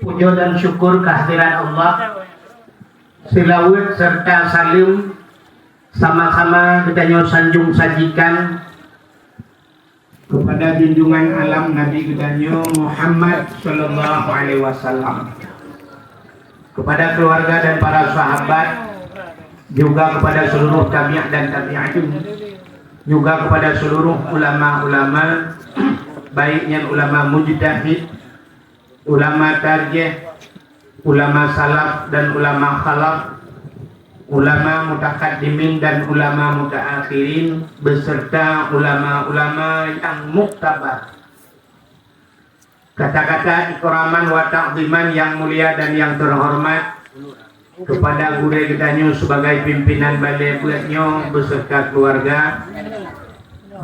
Puja dan syukur kehadiran Allah, silawat serta salim sama-sama kita sanjung sajikan kepada junjungan alam Nabi kita Muhammad Sallallahu Alaihi Wasallam, kepada keluarga dan para sahabat, juga kepada seluruh tabi'in dan tabi'atun, juga kepada seluruh ulama-ulama, baiknya ulama mujtahid, ulama tarjih, ulama salaf dan ulama khalaf, ulama mutakaddimin dan ulama mutaakhirin, beserta ulama-ulama yang muktabar. Kata-kata ikraman wa ta'ziman yang mulia dan yang terhormat kepada guru kita sebagai pimpinan balai buatnya beserta keluarga,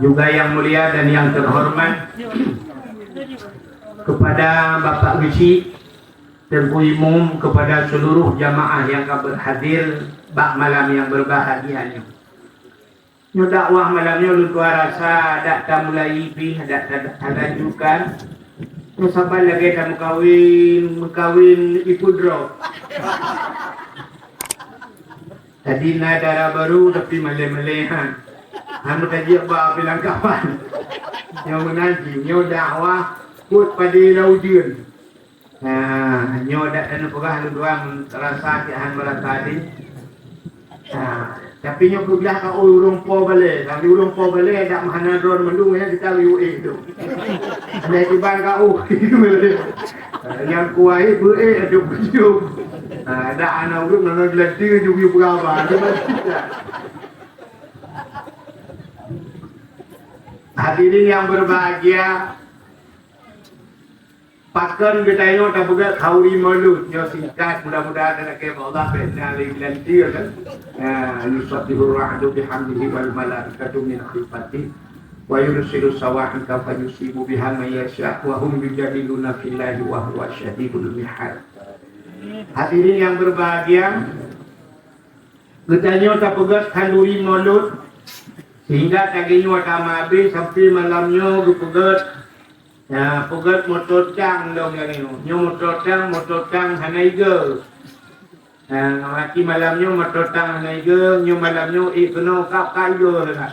juga yang mulia dan yang terhormat kepada Bapak Gisi Tengku Imum, kepada seluruh jamaah yang berhadir bak malam yang berbahagia ini. Nyo dakwah malamnya lu tua rasa dak ta mulai pi dak lanjukan. Nyo sabar lagi ta mukawin ikudro. Tadi nadara baru tapi male-malehan. Anu tadi apa bilang kawan. Nyo mengaji, nyo dakwah kut pada laujun. Nah, nyo dak anu pegah lu dua rasa kian berasa di. Nah, tapi nyo kubiah ka urung po bale, tapi urung po bale dak mahana dron mendung ya kita UE tu. Ada tiban ka bale. Yang kuai be aduk aduk. Ada anak urung nang leti juga berapa. Hadirin yang berbahagia, pakan kita ini tak buat kauri malu, nyo singkat mudah-mudahan ada ke Allah benar lagi kan. Yusabbihu ar-ra'du bihamdihi wal malaikatu min khifati wa yursilu sawa'iqa fa yusibu biha man yasha wa hum yujadiluna fillahi wa huwa syadidul mihal. Hadirin yang berbahagia, kita ini tak buat kanduri malu sehingga taginya sama habis sampai malamnya gupegat. Ya, pegat motor cang dong yang ini. Nyo motor cang hanaiga. Laki malamnya motor cang hanaiga, nyo malamnya kena kap kayu lah.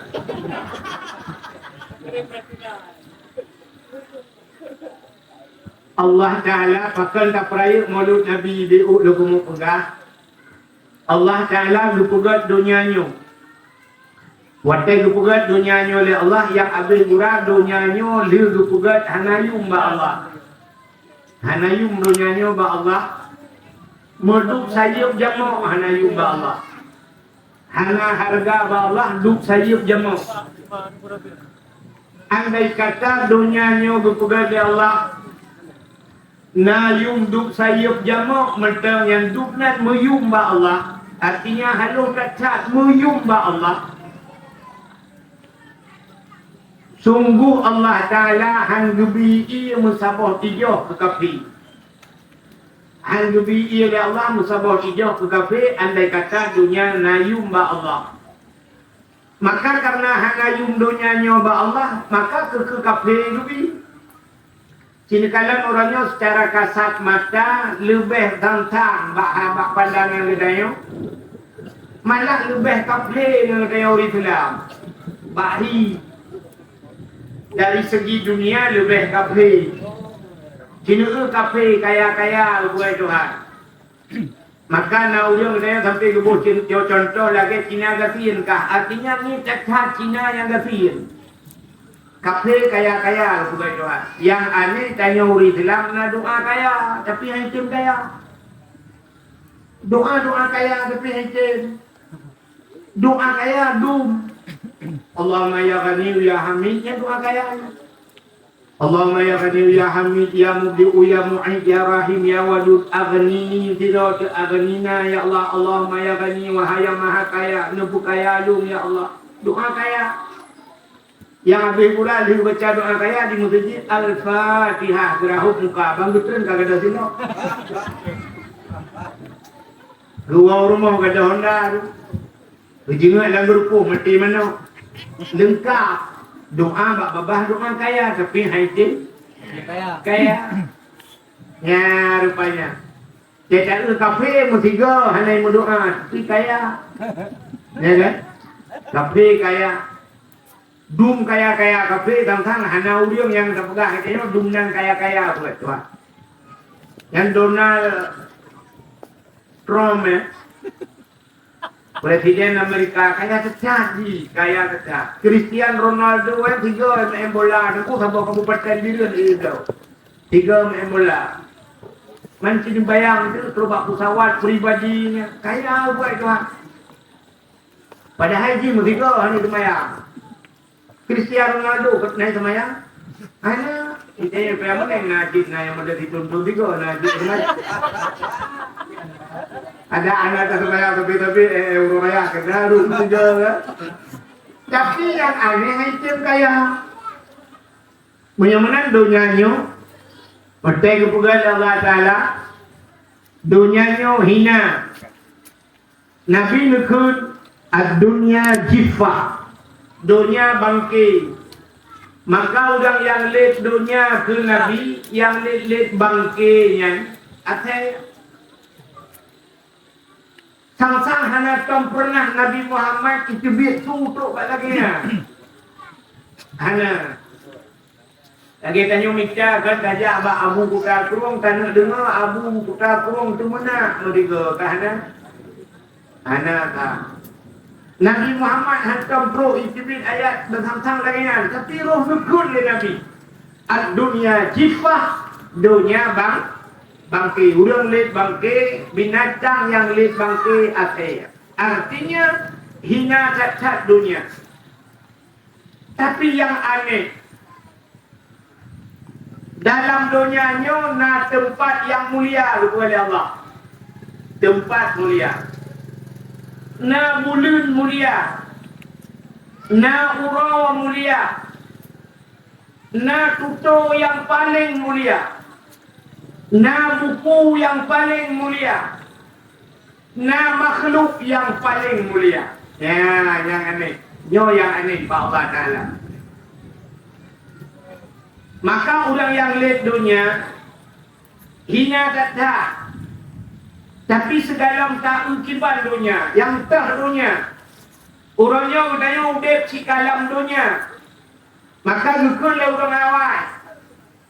Allah Ta'ala pakan tak peraya maulud Nabi diuk lukumu pegah. Allah Ta'ala lupugat dunianya. Watai gupugat dunianya oleh Allah yang habis murah dunianya li gupugat hanayum ba Allah. Hanayum dunianya ba Allah. Merduk sayup jamak hanayum ba Allah. Hana harga ba Allah duk sayup jamak. Andai kata dunianya gupugat oleh Allah, nayum duk sayup jamak mertang yang duknat meyum ba Allah. Artinya halus kata meyum ba Allah. Sungguh Allah Ta'ala hanggebi ia musabah tiga ke kafir. Hanggebi ia oleh Allah musabah tiga ke kafir. Andai kata dunia nayum ba Allah. Maka karena hanayum dunianya ba Allah, maka ke kafir gebi. Cinikalan orangnya secara kasat mata lebih tantang bak pandangan lidahnya. Malah lebih kafir dengan teori Islam. Bahi. Dari segi dunia lebih kafir. Cina kafir kaya-kaya buat Tuhan. Maka nak ujung saya sampai ke buah contoh lagi Cina kafir kah? Artinya ni cakap Cina yang kafir. Kafir kaya-kaya buat Tuhan. Yang aneh tanya orang Islam nak doa kaya tapi hancur kaya. Doa kaya tapi hancur. Doa kaya dum. Allahumma ya Ghani ya Hamid, ya doa kaya. Allahumma ya Ghani ya Hamid, ya Mubdi'u ya Mu'id ya Rahim ya Wadud, aghnini tidak aghnina ya Allah. Allahumma ya Ghani wahai yang maha kaya, nubu kaya lum ya Allah. Doa kaya. Yang habis pula dia baca doa kaya di masjid Al-Fatihah gerahuk muka bang betren kagak ada sini. Luar rumah kagak ada Honda. Ujungnya dalam ruku mati mana? Lengkap. Doa bak babah doa kaya tapi haitin kaya. Ya rupanya. Dia tak ada kafe tiga, hanya berdoa, tapi kaya. Ya kan? Kafe kaya. Dum kaya-kaya kafe, tentang hanya uriang yang terpegang. Itu dum dan kaya-kaya buat tuan. Yang Donald Trump Presiden Amerika kaya terjadi, kaya terjadi. Cristiano Ronaldo kan 3 main bola, aku sampai kabupaten Biren itu. 3 main bola. Manci dibayang itu terbak pesawat pribadinya, kaya buat itu. Pada haji musiko hanya dibayang. Cristiano Ronaldo naik semayang. Ana, itu yang pertama yang najib yang ada dituntut juga najib. Ada anak semayang tapi euro raya kena harus juga. Tapi yang aneh itu kaya menyamanan dunianya. Pertai kepugal Allah Ta'ala dunianya hina. Nabi nukun ad-dunya jifah, dunia bangkit. Maka orang yang lihat dunia ke Nabi, yang lihat bangkitnya atai sang-sang hana tom pernah Nabi Muhammad itu biar tutup lagi ya. Hana lagi tanya mikir kan saja abah abu kuta kurung tanah dengar abu kuta kurung tu mana mau digo kahana kah Nabi Muhammad hantam pro itibin ayat bersang-sang lagian tapi roh nukun le Nabi ad-dunya jifah dunia bangke urang lihat bangke binatang yang lihat bangke atai artinya hina cacat dunia. Tapi yang aneh dalam dunianya na tempat yang mulia oleh Allah. Tempat mulia. Na bulan mulia. Na urawa mulia. Na tuto yang paling mulia. Na buku yang paling mulia. Na makhluk yang paling mulia. Ya, yang aneh. Yo yang aneh Pak Allah Ta'ala. Maka orang yang lihat dunia hina tak. Tapi sedalam tak ukiban dunia, yang tah dunia. Orangnya udahnya udep si kalam dunia. Maka ngekun lah orang awal.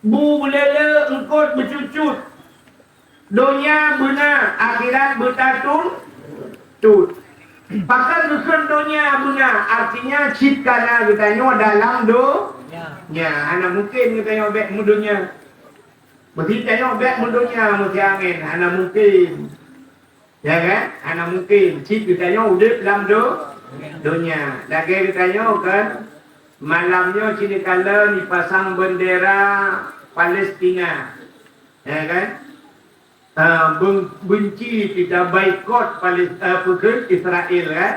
Bu belele engkot bercucut. Dunia benar, akhirat bertatun tut. Maka ngekun dunia benar, artinya cipkana katanya dalam ya, anak mungkin kita yang baik mudunya. Mesti tengok baik mudunya mesti angin, anak mungkin. Ya kan? Anak mungkin. Cik kita yang udah dalam dunia. Lagi kita yang kan malamnya sini kala dipasang bendera Palestina. Ya kan? Benci tidak boikot Israel kan?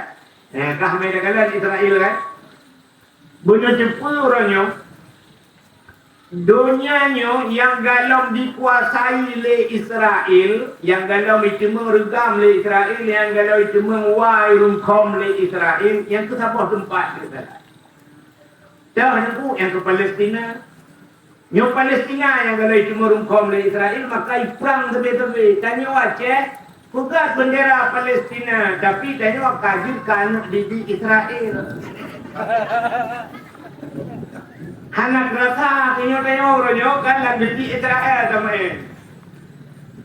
Kah mereka kalian Israel kan? Benar jepul orangnya dunianya yang galam dikuasai oleh Israel, yang galam itu meregam oleh Israel, yang galam itu menguai rumkom oleh Israel, yang ke siapa tempat kita dah yang ke Palestina. Yang Palestina yang galam itu merumkom oleh Israel, maka perang tebe-tebe tanya wajah pegat bendera Palestina, tapi tanya kajukan di Israel. Hanak rasa tinyo-tinyo ronyo kan lang di Israel tamay.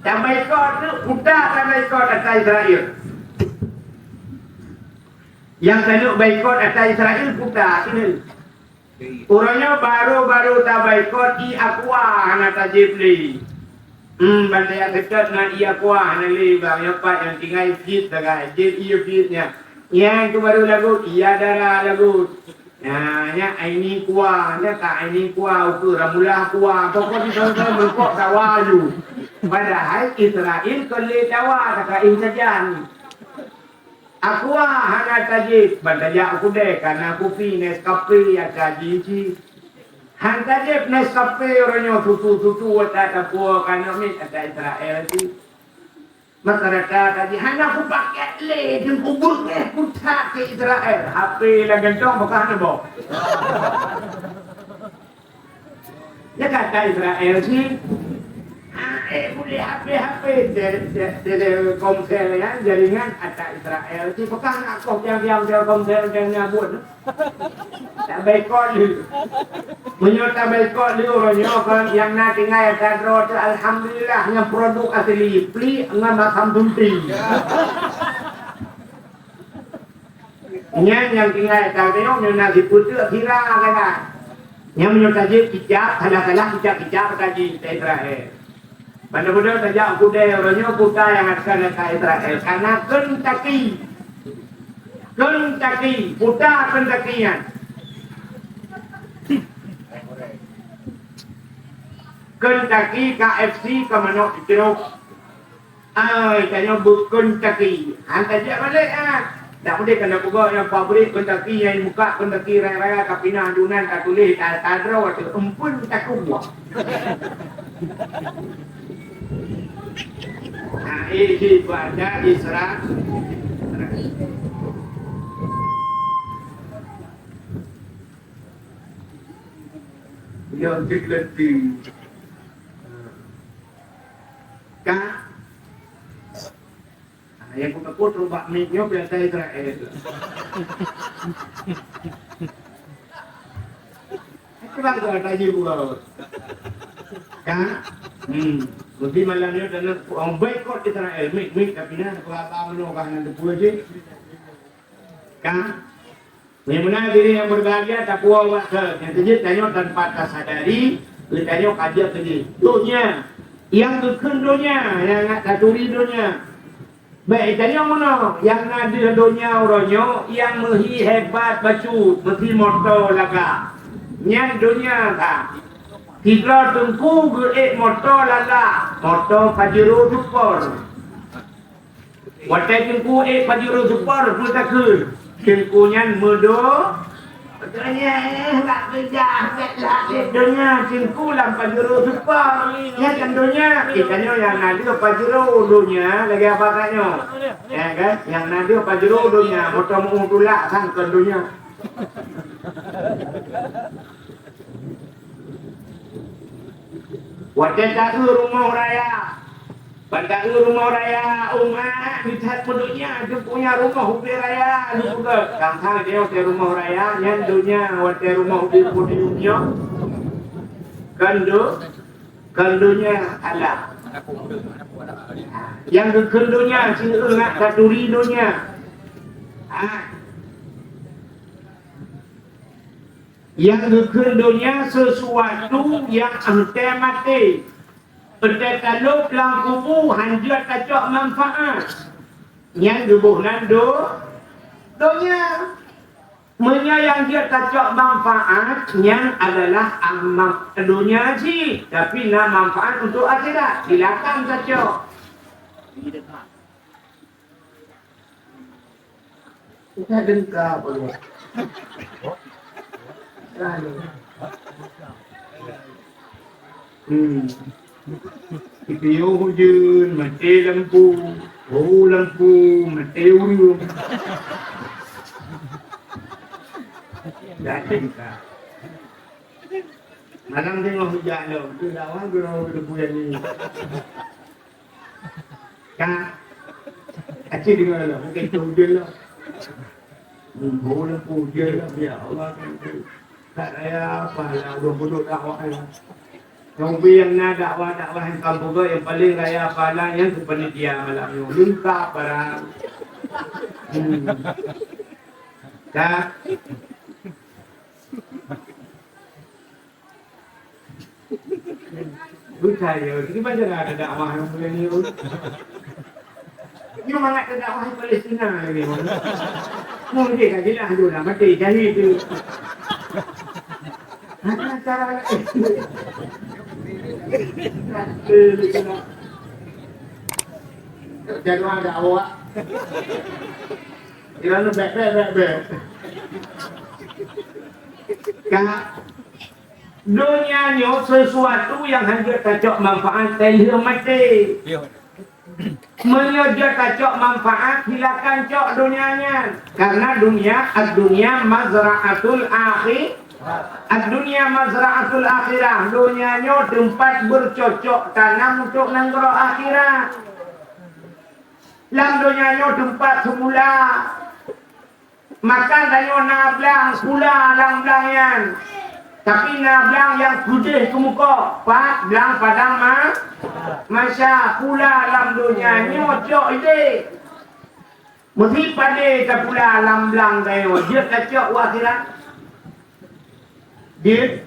Tamay ko tu udah tamay ko atas Israel. Yang tadi boikot atas Israel udah ini. Orangnya baru tabaikot i aqua hanak tajibli. Bandai yang dekat dengan i aqua hanak li bang yang pak yang tinggal jid dagai jid iyo jidnya. Yang itu baru lagu iya darah lagu. Ya, ini kuah, ya tak ini kuah, ukur ramulah kuah, pokok itu berkok tawalu. Padahal Israel kali tawa tak insajan. Aku hanya tajib, bandaya aku deh, karena aku pi Nescafe ya tajib sih. Han tajib Nescafe orangnya tutu wata tapu karena mit ada Israel sih. Masyarakat tadi hanya aku pakai le dan kubur aku tak ke Israel. HP lah gantong bukan ada bok. Ya kata Israel sih Boleh habis-habis Telkomsel ya, jaringan ada Israel. Si pekan aku yang Telkomsel yang nyabut. Tak baikot dulu. Menyota baikot dulu orangnya kan yang nak tinggal kadro alhamdulillah dengan produk asli pli dengan makam tunting. Yang tinggal kadro yang nasi putih kira kan. Yang menyota je hijab, kalah-kalah hijab tadi Israel. Benar-benar saja kuda orangnya kuda yang akan ke Israel karena Kentucky, kuda Kentuckyan. Kentucky KFC kemanok jeruk. Tanya Kentucky. Hantar je balik tak boleh kena buka yang pabrik Kentucky yang muka Kentucky raya-raya kapina adunan tak tulis tak ada waktu empun tak kuat. Ibadah Israel yang digelar yang aku takut rubah miknya biasa Israel. Itu bangga tadi gua. Kan? Mesti malamnya dan orang boykot Israel, mik tapi nak apa menolong nanti pula je. Kan? Memang diri yang berbahagia tak puas waktu. Yang tujuh tanya tanpa tersadari, tanya kajian tadi. Dunia yang kekendonya, yang tak turi dunia. Baik, tanya mana? Yang ada dunia orangnya, yang mehi hebat bacu, mesti motor laga. Yang dunia tak. Tiga tengku motor lala, motor Pajero Super. Watai tengku Pajero Super pun tak ke. Tengkunya mudo. Betulnya tak kerja, tak dunia tengku lah Pajero Super. Ya tentunya kita yang ada Pajero dunia lagi apa katanya? Ya kan? Yang ada Pajero dunia, motor mau tulak kan ke dunia. Wajah tak rumah raya. Pada rumah raya umat lihat penduduknya dia punya rumah ubi raya ni juga. Kang dia ada rumah raya yang dunia ada rumah ubi podiumnya. Kandunya Allah. Yang kendunya sini enggak kaduri dunia. Yang kekendonya sesuatu yang ente mati. Ente kalau pelang kubu hanjat kacok manfaat. Yang dubuhnan dunia. Menyayang dia kacok manfaatnya adalah amal dunia sih. Tapi nak manfaat untuk akhirat. Silakan kacok. Kita dengkar boleh. Video hujan, mati lampu, mati urung. Dah tinggal. Malam tengok hujan lo, tu lawan guru bulan ni. Kan? Acik dengar lo, bukan tu hujan lo. Lampu hujan lo, biar Allah kan. Tak ada apa lah, duduk dakwah lah. Yang biang na dakwah yang kampung yang paling raya pala yang tu panitia malam ni. Lengkap barang. Tak. Lu saya, ini macam ada dakwah yang boleh ni. Ini mana ada dakwah Palestina lagi. Mungkin kan jelas tu lah, mati jahit tu. Ada cara jadual dakwah. Kira back. Kak, dunia ni sesuatu yang hanya kacok manfaat telur mati. Dia kacok manfaat silakan cok dunianya. Karena dunia mazra'atul Ad-dunia mazra'atul akhirah. Dunianya tempat bercocok tanam untuk nanggro akhirat. Lam dunianya tempat semula. Maka danyo nablang pula lang yang. Tapi nablang yang putih ke muka. Pak, belang padang Masya pula lam dunianya cok ide. Mesti pada tak pula lam belang danyo. Dia kacok akhirat. Dia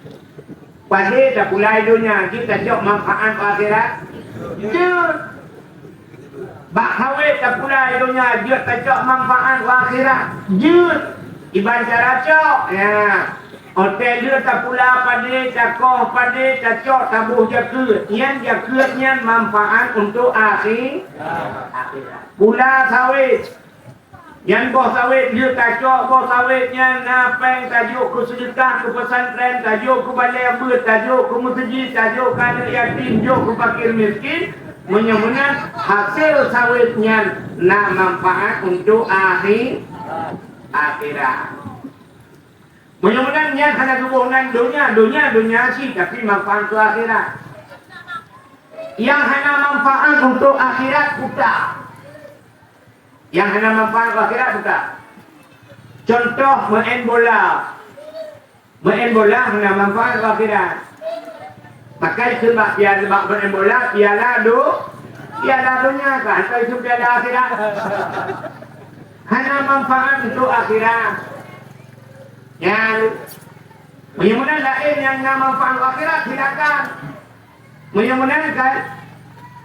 pada tak pula dunia. Dia kacok manfaat akhirat. Dia bak kawin tak pula dunia. Dia kacok manfaat akhirat. Dia iban cara cok. Ya. Hotel dia tak pula pada cakoh pada cacok tabuh jaket. Yang jaketnya manfaat untuk akhirat. Pula sawit. Yang bos sawit dia kacok bos sawitnya napeng tajuk ke sedekah ke pesantren, tajuk ke balai abad, tajuk ke masjid, tajuk ke anak yatim, tajuk ke fakir miskin. Menyebutkan hasil sawitnya nak manfaat untuk akhirat. Menyebutkan yang hanya hubungan dunia sih tapi manfaat untuk akhirat. Yang hanya manfaat untuk akhirat bukan. Yang hanya manfaat akhirat bukan. Contoh main bola. Main bola hanya manfaat akhirat. Maka sebab main bola piala dunia kan. Atau itu piala akhirat. Hanya manfaat untuk akhirat. Yang menyebutkan lain yang manfaat akhirat silakan. Menyebutkan kan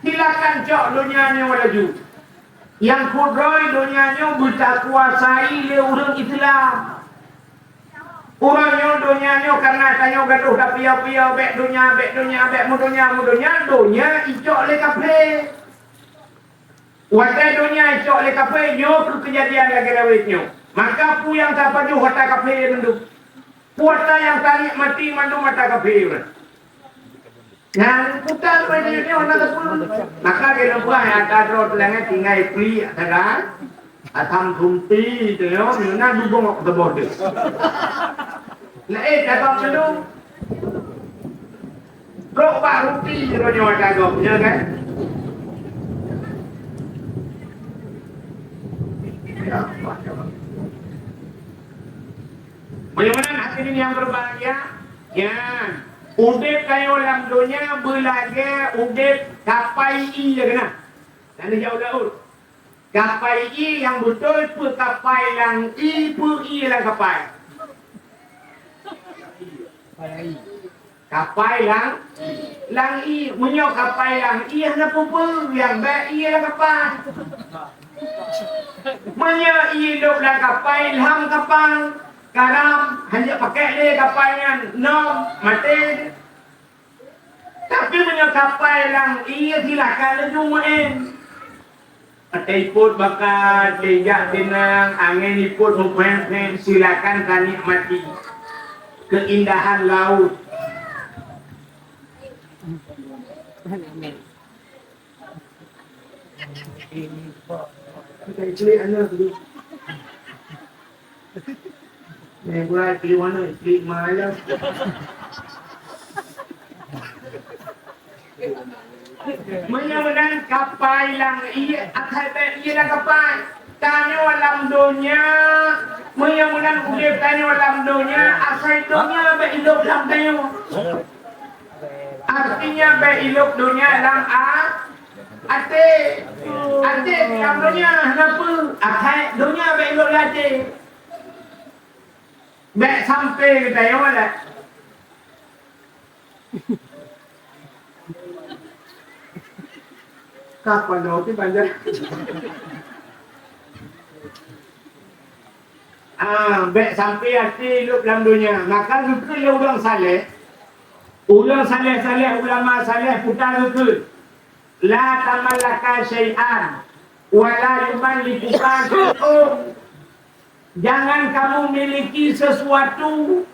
silakan cok dunianya walaju. Yang kudroi dunianya bisa kuasai le orang Islam. Orangnya dunianya karena tanya gaduh dah pia-pia bek dunia mu dunia icok le kafe. Watai dunia icok le kafe nyo ke kejadian lagi lawitnya. Maka pu yang tak paju wata kafe mendu. Puata yang tarik mati mandu mata kafe. Yang putar pada ini orang tak pun. Maka kita buat yang kadro telangnya tinggal free, kan? Atam kumpi, tu yo, mana dubong ke border. Lain kadang mendu. Rok pak rupi jeronya kadro, ya kan? Ya, bagaimana hati ini yang berbahagia? Ya. Udip kayo dalam dunia belaga udip kapai i je kena. Dan jauh daun. Kapai i yang betul pu kapai lang i pu i lang kapai. Kapai lang i munyo kapai lang i hana pu yang ba i lang kapai. Munyo i dok lang kapai lam kapang. Karam hanya pakai le kapalnya nom mati. Tapi punya kapal lang iya silakan lumain. Atai put bakal tidak tenang angin iput mungkin silakan kan nikmati keindahan laut. Kita cari anak dulu. Yang buat pilih mana? Pilih malam. Menyebutkan kapal lang iya, akhirnya iya lah kapal. Tanya alam dunia, menyebutkan udip tanya alam dunia, asal dunia berilok dalam tanya. Artinya berilok dunia dalam ate dalam dunia kenapa? Akhir dunia berilok ate. Baik sampai kita yang mana? Kapan dah tu panjang? Baik sampai hati hidup dalam dunia. Maka zikir le ulang saleh. Ulang saleh ulama saleh putar zikir. La tamallaka syai'an wa la yumallikan syai'un. Jangan kamu miliki sesuatu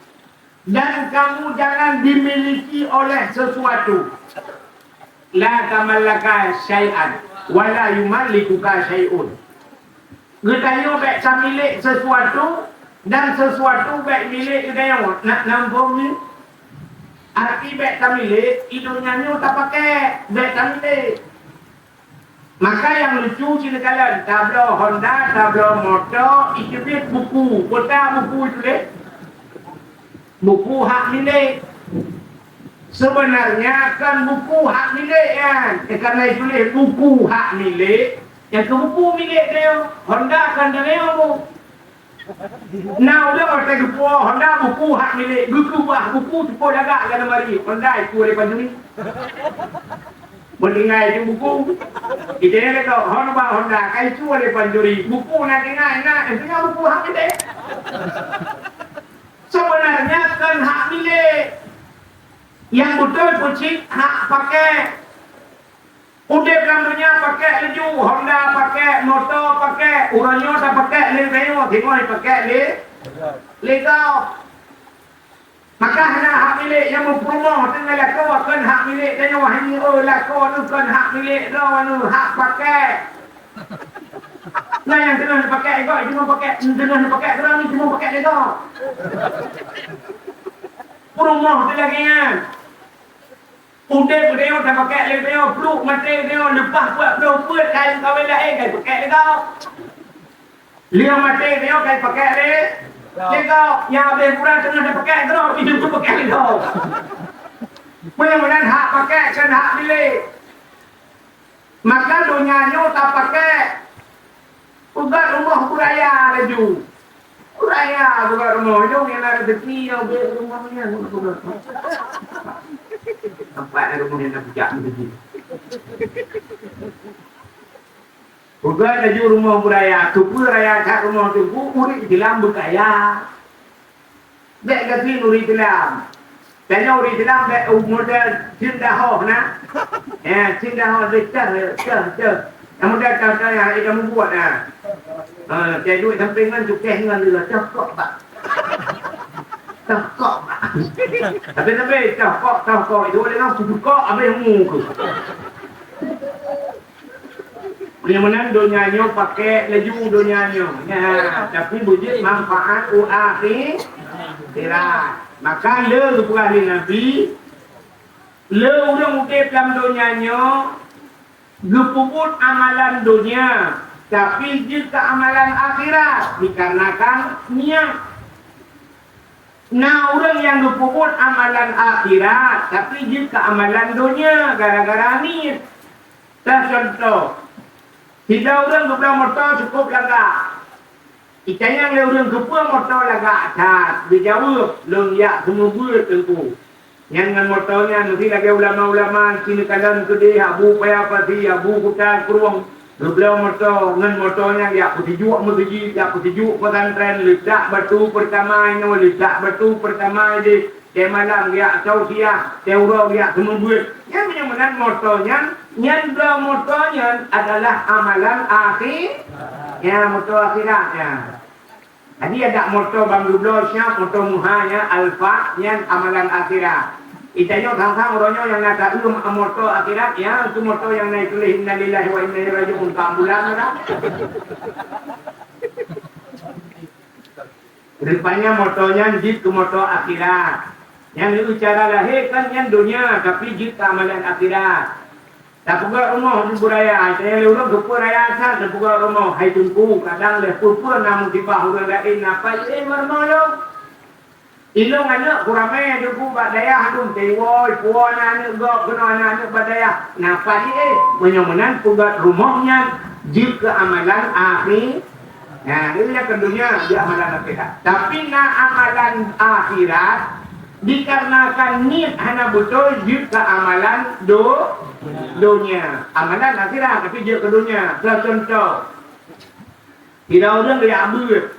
dan kamu jangan dimiliki oleh sesuatu. La tamallaka syai'an wa la yumallikuka syai'un. Getanyo bek milik sesuatu Dan sesuatu baik milik dia nak nampung ni. Arti baik tak milik, hidupnya ni tak pakai baik tak milik. Maka yang lucu sini kalian, tablo Honda, tablo motor, itu dia buku. Kota buku itu deh. Buku hak milik. Sebenarnya kan buku hak milik kan. Karena itu deh buku hak milik. Yang ke buku milik dia. Honda kan dia bu. Nah udah orang buku Honda buku hak milik. Buku cukup jaga kan mari. Honda itu ada panjang ni. Mendengar itu buku. Kita ni kau Honda kai cu ada panjuri. Buku nak dengar itu buku hak milik. Sebenarnya kan hak milik. Yang betul kucing hak pakai. Udah kamunya pakai laju Honda pakai motor pakai uranyo tak pakai lego tengok pakai legal. Maka hanya hak milik yang mempromo tengah lakau kan hak milik dan yang wahani lakau tu kan hak milik dah hak pakai. Nah yang tengah pakai ego cuma pakai kerang ni cuma pakai lego. Promo tu lagi kan. Udah dia tak pakai dia peluk mati dia lepas buat buat kain kawin lain kan pakai dia. Dia mati dia kan pakai dia yang habis kurang tengah dia pakai dia hidup tu pakai dia. Mudah-mudahan hak pakai kan hak milik. Maka dunianya tak pakai. Ugat rumah kuraya laju. Kuraya ugat rumah jom yang ada rezeki yang rumahnya tempat rumah yang nak pijak begini. Ugat laju rumah kuraya, tupu raya kat rumah tu, uri dalam berkaya. Dek kasi uri dalam. Tanya uri dalam dek model cinta hoh na. Cinta hoh cer. Yang model kata yang kamu buat nah. Cari duit sampingan cukai dengan dia cokok pak. Cokok pak. Tapi cokok itu boleh nak cokok apa yang muka. Kemudian dunianya pakai laju dunianya. Tapi wujud manfaat akhirat. Maka le kepada Nabi le udah mungkin dalam dunianya gepuput amalan dunia. Tapi jika amalan akhirat dikarenakan niat. Nah orang yang dipuput amalan akhirat, tapi jika amalan dunia gara-gara niat. Contoh, tidak orang kepada motor cukup lagak. Kita yang orang kepada motor lagak cat, dijawab lengyak semua buat tentu. Yang dengan motornya nanti lagi ulama-ulama sini kadang kedai abu payah pasti abu kutan kurung. Beberapa motor, dengan motornya dia kutujuk mutuji, dia kutujuk pesantren letak batu pertama ini, letak batu pertama ini, dia malam dia sausiah, teuro dia semua buat. Yang menyebutkan motornya, yang dua motornya adalah amalan akhir, ya motor akhirnya. Jadi ada motor banggu blosnya, motor muhanya alfa, yang amalan akhirat. Itanya sang-sang orangnya yang nak motor akhirat ya, itu motor yang naik tulis innalillahi wa inna ilaihi raji'un keambulan lah. Rupanya motornya jeep ke motor akhirat. Yang itu cara lahir kan yang dunia, tapi jeep ke amalan akhirat. Tak buka rumah di budaya, saya lurus ke raya asal, tak buka rumah, hai tunggu, kadang lepur-pur namun di bahu orang apa marmalo. Ilung anak kuramai juga badaya hadung tewoi puan anak gok kena anak badaya. Napa dia menyomenan pugat rumahnya jika amalan akhir. Nah, dia ke dunia dia amalan akhirat. Tapi na amalan akhirat dikarenakan niat hanya betul jika amalan dunia. Amalan akhirat tapi dia ke dunia. Contoh. Tidak orang dia ambil.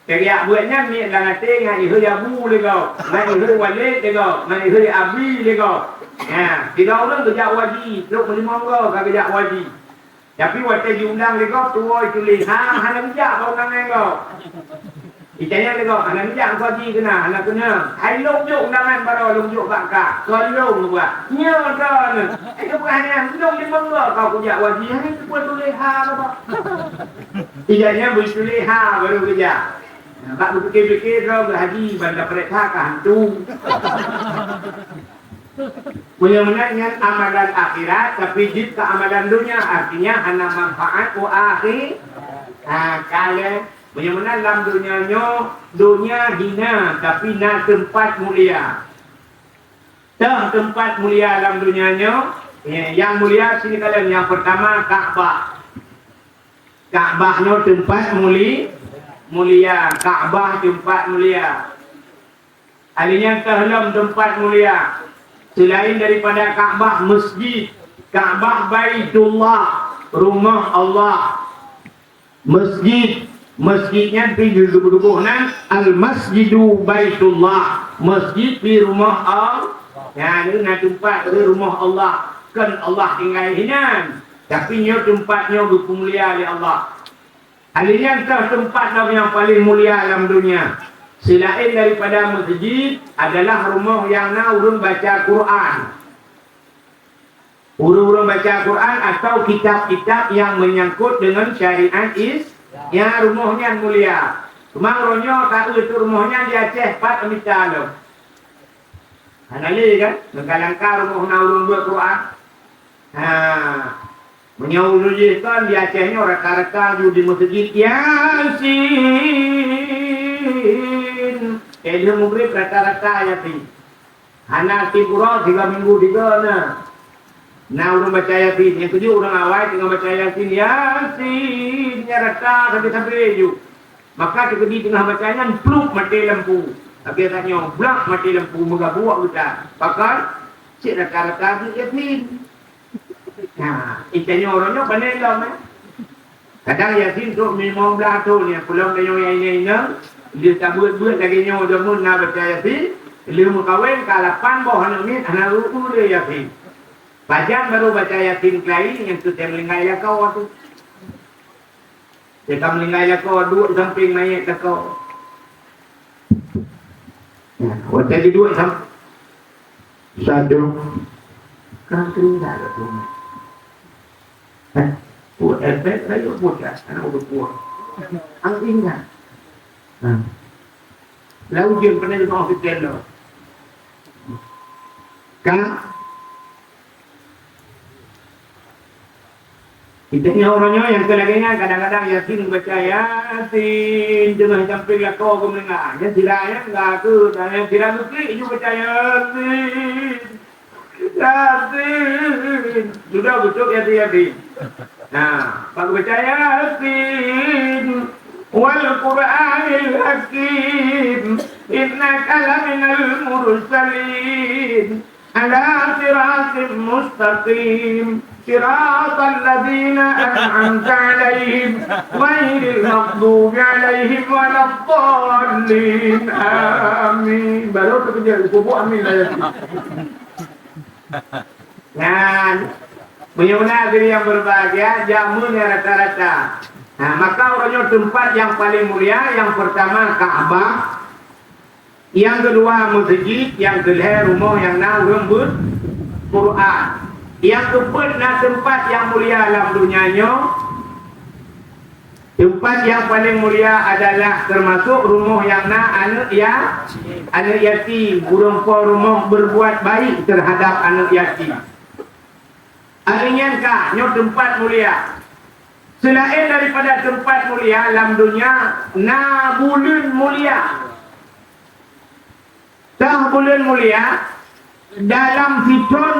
Kaya buatnya ni lang ate nga ihoy abu lego, nga ihoy wale lego, nga ihoy abi lego. Ya, tidak orang kerja wajib, lu melimonggo ka kerja wajib. Tapi waktu diundang lego tuoi tulis, hana kerja kau nang lego. Itanya lego, hana kerja wajib kena, hana kena. Hai long juk undangan baru long juk bangka. Kau long buat. Nyo don. Itu bukan yang long limonggo kau kerja wajib, hana buat tulis ha apa. Itanya buat tulis ha baru kerja. Tak berfikir-fikir kau berhaji bandar periksa ke hantu. Mudah-mudahan amalan akhirat tapi jika amalan dunia artinya hanya manfaat wa akhir. Kalau mudah-mudahan dalam dunia hina tapi na tempat mulia. Tempat mulia dalam dunianya. Yang mulia sini kalian yang pertama Ka'bah. Ka'bahnya tempat mulia. Ka'bah tempat mulia. Alinya kehalam tempat mulia. Selain daripada Ka'bah masjid. Ka'bah Baitullah, rumah Allah. Masjidnya di dubuh-dubuhnan Al-Masjidu Baitullah. Masjid di rumah Allah. Ya, ini tempat di rumah Allah. Kan Allah tinggal hinan. Tapi nya tempatnya mulia oleh Allah. Alinya tempat yang paling mulia dalam dunia. Selain daripada masjid adalah rumah yang urun baca Quran. Urun baca Quran atau kitab-kitab yang menyangkut dengan syariat ya rumahnya mulia. Kemangronyo tak itu rumahnya di Aceh 4 meter. Anali kan, langkah rumah urun buat Quran. Menyauruh kan di Acehnya rata-rata di masjid Yasin. Dia murid rata-rata Yasin. Anak Tibura 3 minggu 3 nah orang baca Yasin. Yang kedua orang awal tengah baca Yasin. Yasinnya rata sampai-sampai je. Maka di tengah bacanya pluk mati lampu. Tapi katanya blak mati lampu megabuak kita. Pakar cik rata-rata Yasin. Nah, ikannya orangnya pandai lah. Kadang Yasin tu memang belah tu ni. Pulang dia yang ini. Dia tak buat-buat lagi nya udah mun nak baca Yasin. Dia mau kahwin ke 8 bawah anak ni anak ruku dia Yasin. Pajak baru baca Yasin kelain yang tu saya melingkai kau tu. Dia tak melingkai kau duduk samping mayat kau. Waktu tadi duduk samping. Satu. Kan tinggal tu. Buat efek saya buat ya, anak udah buat. Ang tinggal. Lalu dia pernah juga hospital lo. Kan? Kita ni orangnya yang kelaganya kadang-kadang Yasin baca Yasin dengan sampai lakau ke menengah. Yang silanya enggak tu, dan yang tidak mesti juga baca Yasin. Yasin. Sudah betul Yasin. Nah, pak baca Yasin wal Qur'anil Hakim innaka laminal mursalin ala siratim mustaqim siratal ladzina an'amta 'alaihim ghairil maghdubi 'alaihim waladdallin amin. Baru terkejut subuh amin Yasin. Nah, benar diri yang berbahagia, jamunya rata-rata. Nah, maka orangnya tempat yang paling mulia, yang pertama Ka'bah, yang kedua masjid, yang kedua rumah yang rembut Quran, yang keempat tempat yang mulia dalam dunianya. Tempat yang paling mulia adalah termasuk rumah yang anak yatim, rumah berbuat baik terhadap anak yatim. Artinya nyo tempat mulia. Selain daripada tempat mulia dalam dunia, bulan mulia. Bulan mulia dalam siton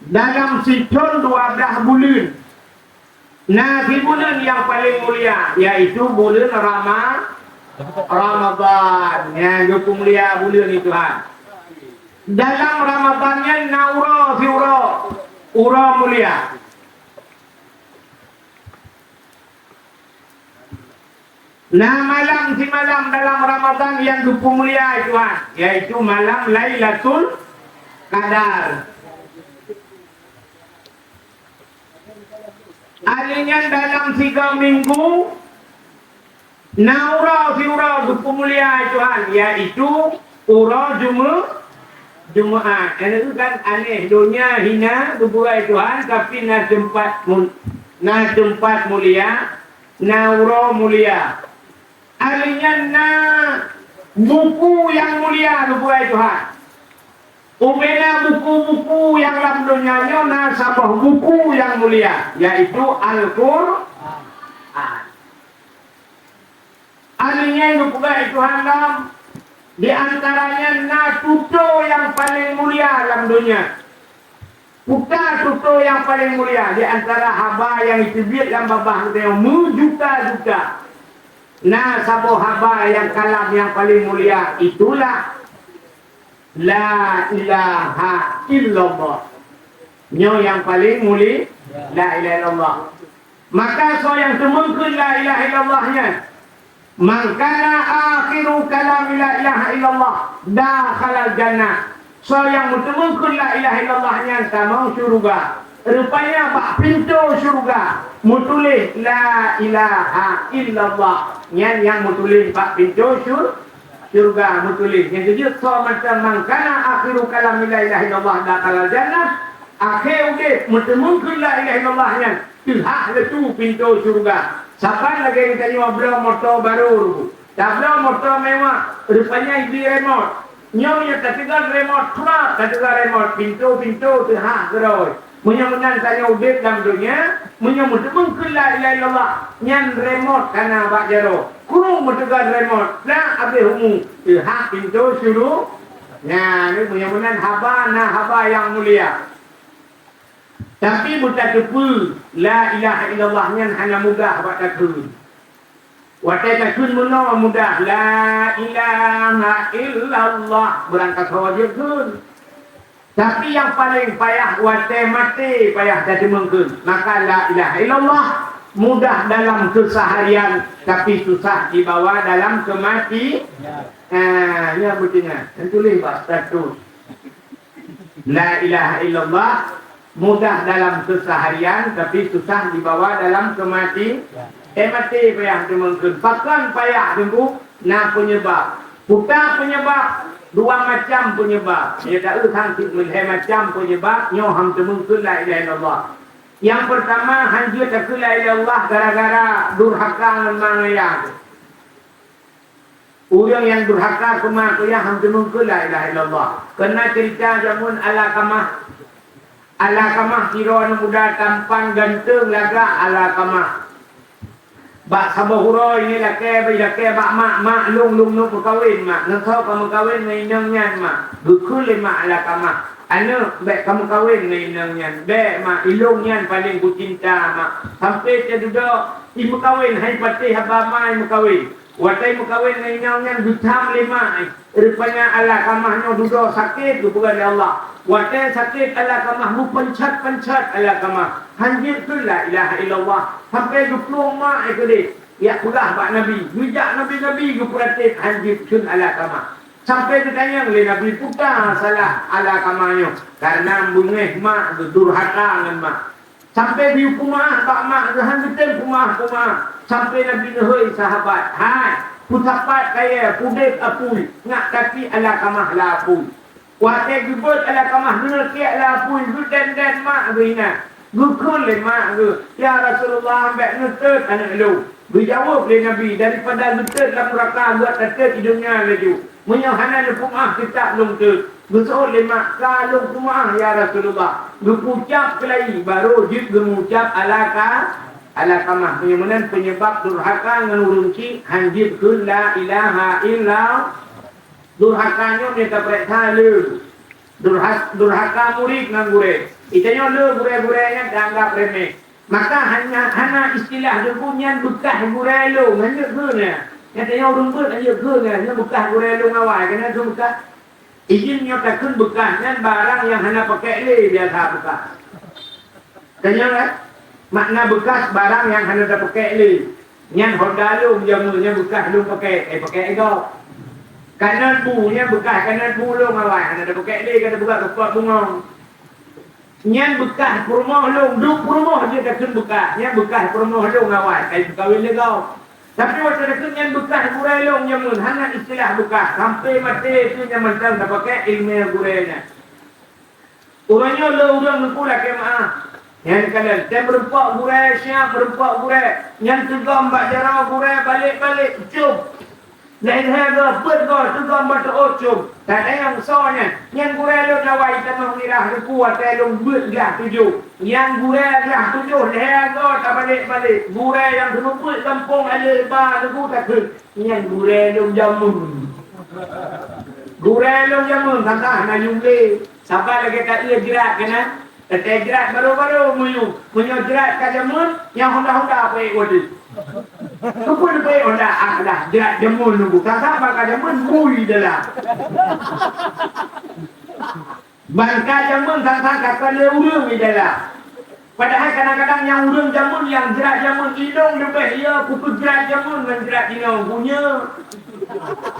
dalam siton 12 bulan. Di bulan yang paling mulia yaitu bulan Ramadan. Yang mulia bulan itu dalam Ramadannya ura mulia. Malam dalam Ramadan yang mulia itu yaitu malam Lailatul Qadar. Artinya dalam 3 minggu ura mulia itu yaitu ura Jumaat. Itu kan aneh, dunia hina berbuat Tuhan tapi nak tempat na tempat mulia, na uro mulia. Artinya na buku yang mulia kepada Tuhan. Ubena buku-buku yang dalam dunianya na sabah buku yang mulia, yaitu Al-Quran. Artinya kepada Tuhan dalam di antaranya na tuto yang paling mulia dalam dunia. Putra tuto yang paling mulia di antara haba yang disebut dalam babah dia juta-juta. Nah, sabo haba yang kalam yang paling mulia itulah la ilaha illallah. Nyo yang paling mulia la ilaha illallah. Maka so yang temungkeun la ilaha illallahnya, mangkana akhiru kalam la ilaha illallah dakhala jannah. So yang bertemungkun la ilaha illallahnya sama syurga. Rupanya bak pintu syurga mutulih la ilaha illallah. Yang mutulih bak pintu syurga mutulih. Yang jadi so macam mangkana akhiru kalam la ilaha illallah dakhala jannah. Akhir udah bertemungkun la ilaha illallahnya tilhah letu pintu syurga. Siapa lagi yang tanya belum motor baru? Tak belum motor mewah. Rupanya ibu remote. Nyonya ketiga remote trap, ketiga remote pintu terhah geroi. Munya-munya tanya ubit dalam dunia, munya mungkin la ilaha illallah nyan remote kana bak jero. Kurung mutiga remote, nah abe humu terhah pintu suruh. Nah, ini munya-munya haba yang mulia. Tapi buta tepu la ilaha illallah nyan hanya mudah bak takun. Watai takun muno mudah la ilaha illallah berangkat wajib kun. Tapi yang paling payah watai mati payah jadi mungkin. Maka la ilaha illallah mudah dalam keseharian tapi susah dibawa dalam kemati. Ya buktinya. Tulis Pak status. La ilaha illallah mudah dalam keseharian tapi susah dibawa dalam kemati. Mati payah dimungkin. Bahkan payah dimungkin. Nah penyebab. Bukan penyebab. Dua macam penyebab. Ya tak sangkit melihat macam penyebab. Nyoham dimungkin la ilaha illallah. Yang pertama hanjur tak la ilaha illallah gara-gara durhaka dan mangayang. Orang yang durhaka kemakuyah ham dimungkin la ilaha illallah. Kena cerita jamun ala kamah kira muda tampan ganteng laga ala kamah. Bak sabahuro ini laki bak mak lung berkahwin mak. Nengkau kamu kahwin dengan inangnya mak. Gukul mak ala kamah. Anu bek kamu kahwin dengan inangnya. Bek mak ilungnya paling ku cinta mak. Sampai dia duduk ibu kahwin hai pati haba mai ibu kahwin. Watai ibu kahwin dengan inangnya dutam lima. Rupanya ala kamahnya duduk sakit bukan Allah. Watai sakit ala kamah mu pencat ala kamah. Hanjir tu la ilaha illallah. Sampai 20 mak itu dia. Ya kulah bak Nabi. Bijak Nabi ke peratit hanjir tu ala kamah. Sampai ditanya oleh Nabi putar salah ala kamahnya. Karena bungeh mak durhaka dengan mak. Sampai dihukum mak bak mak. Hanjir kumah. Sampai Nabi nehoi sahabat. Hai. Putapat kaya pudek apui. Ngak kaki ala kamah la apui. Watai gubut ala kamah ngelkiak la apui. Gudan mak berina. Gukul mak ke. Ya Rasulullah ambek ngetut anak lu. Berjawab oleh Nabi. Daripada ngetut dalam neraka buat ngetut hidungnya laju. Menyohanan kumah kita lung tut. Gusol mak kalung kumah ya Rasulullah. Gupucap kelai baru jib gemucap ala kamah. Kemudian penyebab durhaka ngenurunci hanjib kun la ilaha illallah. Durhakanya minta periksa lu. Durhaka murid nganggure. Itanya lu gure-gurenya dianggap remeh. Maka hanya istilah dukunyan bekah gure lu. Hanya guna. Nyatanya orang ber hanya guna. Hanya bekah gure lu ngawai. Kena tu bekah. Izinnya takun bekahnya barang yang hanya pakai le biasa bekah. Tanya kan? Makna bekas barang yang hanya dah pakai le. Nyan Honda lu jamunya bekas lu pakai. Pakai ego. Kanan bunya bekas kanan bu lu ngawai. Hanya dah pakai le. Kena buka kepot bungong. Nyan bekas permoh long duk permoh dia takun bekas nyan bekas permoh long awal kai kawin legau tapi waktu takun nyan bekas gurai long nyamun hanya istilah bekas sampai mati tu nyan mentang tak pakai ilmu gurainya orangnya lo orang pula ke maaf Yang kalian, saya berempat burai, siap berempat burai. Yang tegam bak jarang burai, balik-balik, cub. Lain harga, bergol, tegam bak terocum. Tak ada yang soalnya. Yang burai lu lawai, tanah mirah, kuat, telung, bergah tujuh. Yang burai gah tujuh, harga, tak balik-balik. Burai yang terlumput, kampung, ada lebar, teguh, tak ke. Yang burai lu jamun. Burai lu jamun, tak nak jumlah. Sabar lagi tak ia jerat, kena. Tapi jerat baru-baru munyu jerat kat jamun yang honda-honda baik wadi. Tu pun baik honda dah jerat jamun nunggu. Tak sabar kat jamun mui dah. Bangka jamun tak sangka kena urang di dalam. Padahal kadang-kadang yang urang jamun yang jerat jamun hidung lebih ya pupuk jerat jamun dengan jerat hidung punya.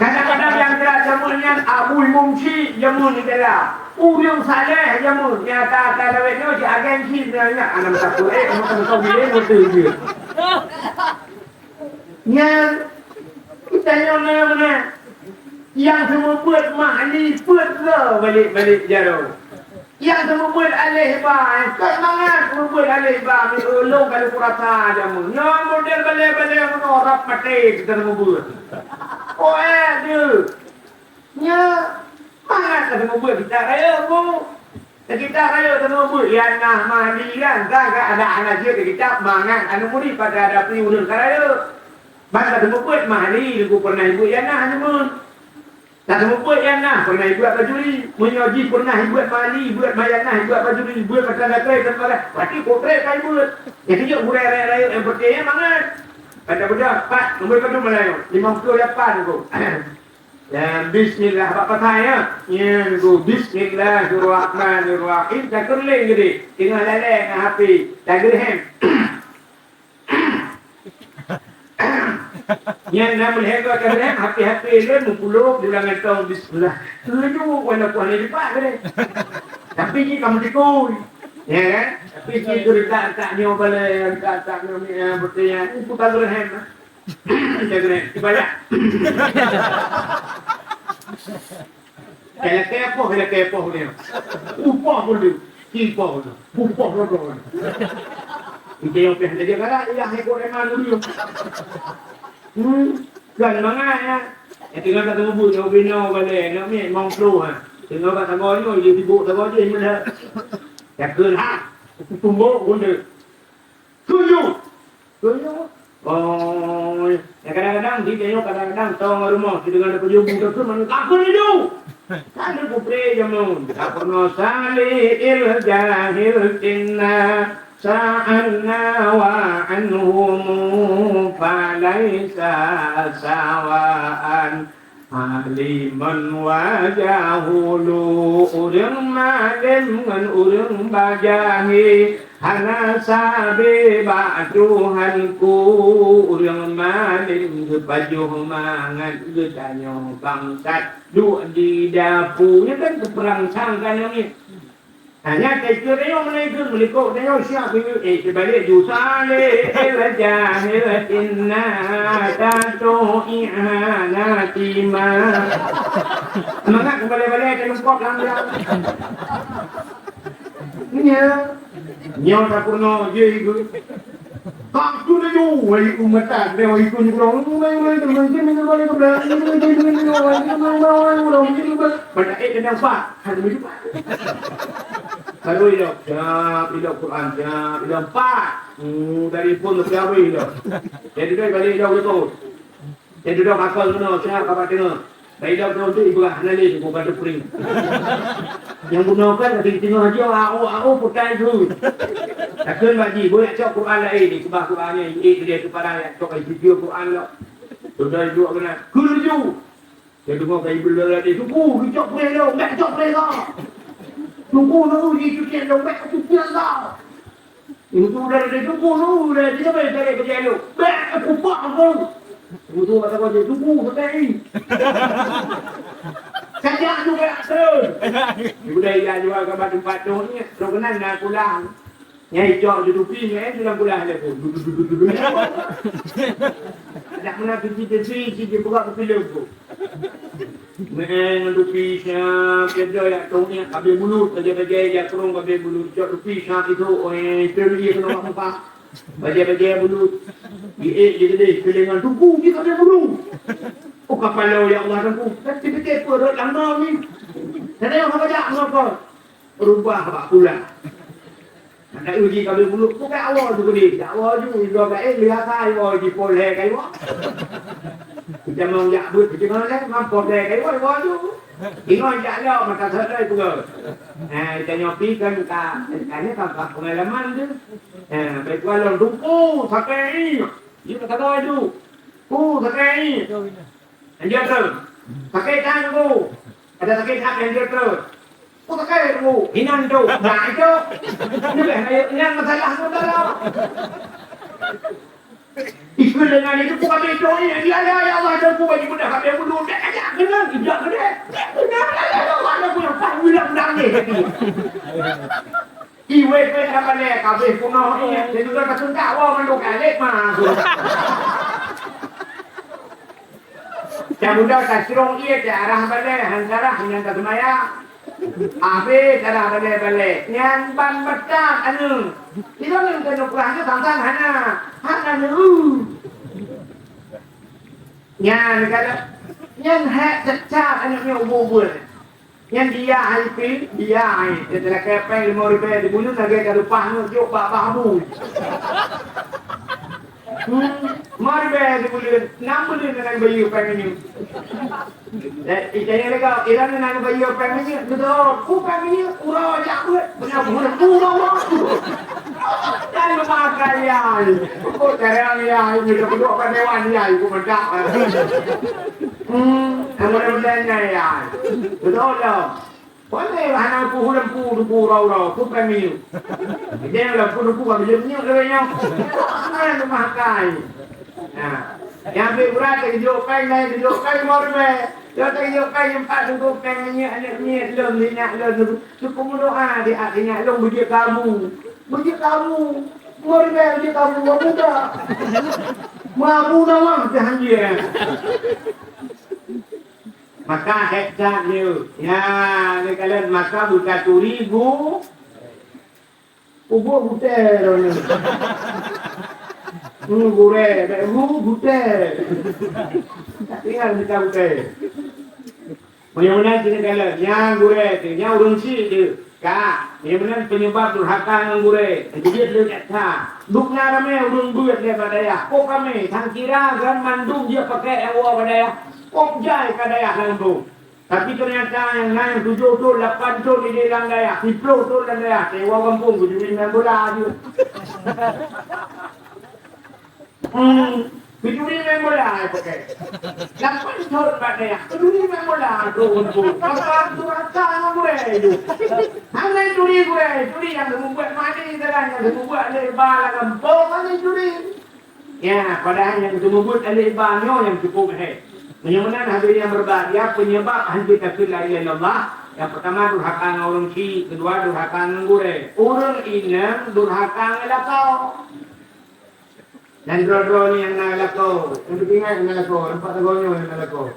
Kadang-kadang yang jerat jamun yang abui mungsi jamun di dalam. Urang saleh jamun yang tak lewatnya si agensi sebenarnya anak takut macam kau boleh betul je. Yang kita mana yang semua buat mahli buat lah balik jauh. Yang semua buat alih bah, kau mangat semua buat alih bah, ulung kalau kurasa jamun. Yang model balik orang mati kita semua buat. Oh dia, nya. Mangat kita buat kita raya bu. Kita raya kita buat yang nah mandi kan ada anak dia kita mangat anu mudi pada ada priurus raya. Bangsa kita buat mandi aku pernah ibu yang nah namun. Tak buat yang nah pernah ibu apa juri. Menyoji pernah buat mandi buat bayana buat apa juri buat macam apa tempat. Berarti kotre kai buat. Yang tunjuk buat raya yang percaya mangat. Ada budak Pak nombor kedua Melayu 58 tu. Dan bismillah apa saya? Ya, go bismillahirrahmanirrahim. Tak kerling gede. Tengah leleng HP. Tak gerhem. Yang nama leher kerem HP le mupuluk di ulangan tahun bismillah. Tuju wala puan di pak gede. Tapi ni kamu dikoi. Ya kan? Tapi ni cerita tak nyobale tak nyobale bertanya. Itu tak gerhem. Jangan dibaca. Kaya kepoh dia. Upah pun dia. Upah pun. Itu yang pihak dia kata, ya ekor eman dulu. Kan mangaya. Yang tinggal kata bubu, nak bina balik, nak ni mau flow ah. Tinggal kat tagonya dia sibuk tagonya ni dah. Yakin ha. Tumbuk pun dia. Tujuh. Oh, ya kadang-kadang dia tengok kadang-kadang tahu rumah kita dengan pergi buka tu mana apa ni tu? Kan dia pupre jamun. Apa no salil jahil inna sa'anna wa anhum falaysa sawa'an aliman wa jahulu urang malim ngan urang bajahi hana sabe ba Tuhanku urang malim kepajuh mangan gedanyo bangsat duk di dapurnya kan keperangsang kan ni hanya kira yang menaikkan melikuk tengok siap ini sebalik jusale jahil inna tatu i'anati ma semangat kembali-balik ke lengkap lang-lang nyaw takuno je iku tak tu dah yo wali umatan dia wali kun kurang mulai teman ni balik ke belakang ni pada kena apa ada hidup kalau hidup hidup Quran hidup 4 dari pun berapa hidup jadi dia balik hidup itu jadi dia akal kena siap apa kena dari hidup tu ibu hanali ibu pada pering yang gunakan dari tengah aja au putai tu takkan bagi boleh cak Quran lain ni sebab Qurannya dia kepada ayat cak video Quran lah sudah dua kena kerju dia dengar kai ibu dia suku cak boleh dah tak cak boleh dah suku tu dia cuci dah tak cuci dah itu dah dia suku tu dah dia boleh cari kerja lu tak aku pak aku itu kata kau dia suku sekai saya juga terus budaya juga ke tempat tu ni dah kenal nak pulang nyai jauh di dupi ni sudah pulang dia pun tak pernah pergi ke sini dia buka ke film tu Main lupisnya, kerja yang tungnya habis mulut, kerja-kerja yang kurung habis mulut, jauh lupisnya itu, teori kena apa? Kerja-kerja mulut, dia kelingan tubuh dia habis mulut. Oh kapal ya Allah tubuh, tapi kita perut lama ni. Ada yang apa dah apa? Berubah apa pula? Ada uji habis mulut, bukan awal tu ni, awal tu dua kali lihat awal di poleh kayu. Kita mau jak buat kita nak kan mampu deh kayu tu. Ingat jak dah maka sadar tu. Kita nyopi kan kayaknya tampak pengalaman tu. Baik walau duku sakai. Dia kata tu. Sakai. Dia tu. Sakai tan tu. Ada sakai tak dia tu. Sakai tu. Hinan tu. Nah itu. Ini masalah tu dah. Ikut dengan itu bukan itu ni. Ya Allah ada buat ibu dah ada belum dah ada kena tidak kena. Benar ya Allah ada punya panggilan dah ni. Iwe pe apa ni kabe kuno ni. Jadi tu kata tak awak manduk alik mah. Cabuda kasirong ia ke arah balik antara hanya tak semaya. Abe cara balik nyan ban betak anu. Itu yang kena kurangnya tangsan hana nu. Nyan kata nyan hak cecak anaknya ubur. Nyan dia IP dia ai setelah kepeng 5,000 dibunuh lagi ke depan jok babu. Mari dibunuh 60 dengan bayi pengen ni. Ikannya lega, ikan nak bayi pengen ni, betul. Ku pengen ni, urang ajak buat, benar urang. Jangan makan ya. Ku carang ya, ini kedua pendewan ya, ku mendak. Mudah-mudahan ya. Betul tak? Boleh anak ku lempu rau, ku pengen ni. Jangan lah ku kami jemnya kerana nak makan. Nah, yang berat kerja kai morbe. Dia kerja kai empat tu pengennya anaknya lom nak lom. Cukup berdoa di akhirnya lom bagi kamu. Morbe bagi kamu muda. Mampu nawang janji. Maka hektar ni. Ya, ni kalian maka buka 1,000. Ubur buter ni. Gure, buter. Tak tinggal kita buter. Mudah-mudahan kita kalian yang gure tu, yang urung si tu. Kak, mudah-mudahan penyebab durhaka dengan gure. Jadi dia kata, duknya ramai urung buat dia badaya. Kok kami tangkira gan mandung dia pakai ewa badaya. Kok jai kadaya mandung. Tapi ternyata yang lain 7 tu, 8 tu di dalam daya, 10 tu dalam daya. Ewa kampung, 7 bola je. Biduri membola pakai. 8 tahun badaya. Biduri membola tu untuk. Apa tu rata gue itu. Hanya duri yang membuat mati terang, yang membuat lebar kampung hanya duri. Ya, padahal yang membuat lebarnya yang cukup hebat. Mudah-mudahan hadirin yang berbahagia penyebab henti kafir la ilaha illallah. Yang pertama durhaka dengan orang si, kedua durhaka dengan gure. Orang ini durhaka dengan lakau. Dan dua-dua ni yang nak lakau. Untuk ingat yang lakau, nampak tagonya yang nak lakau.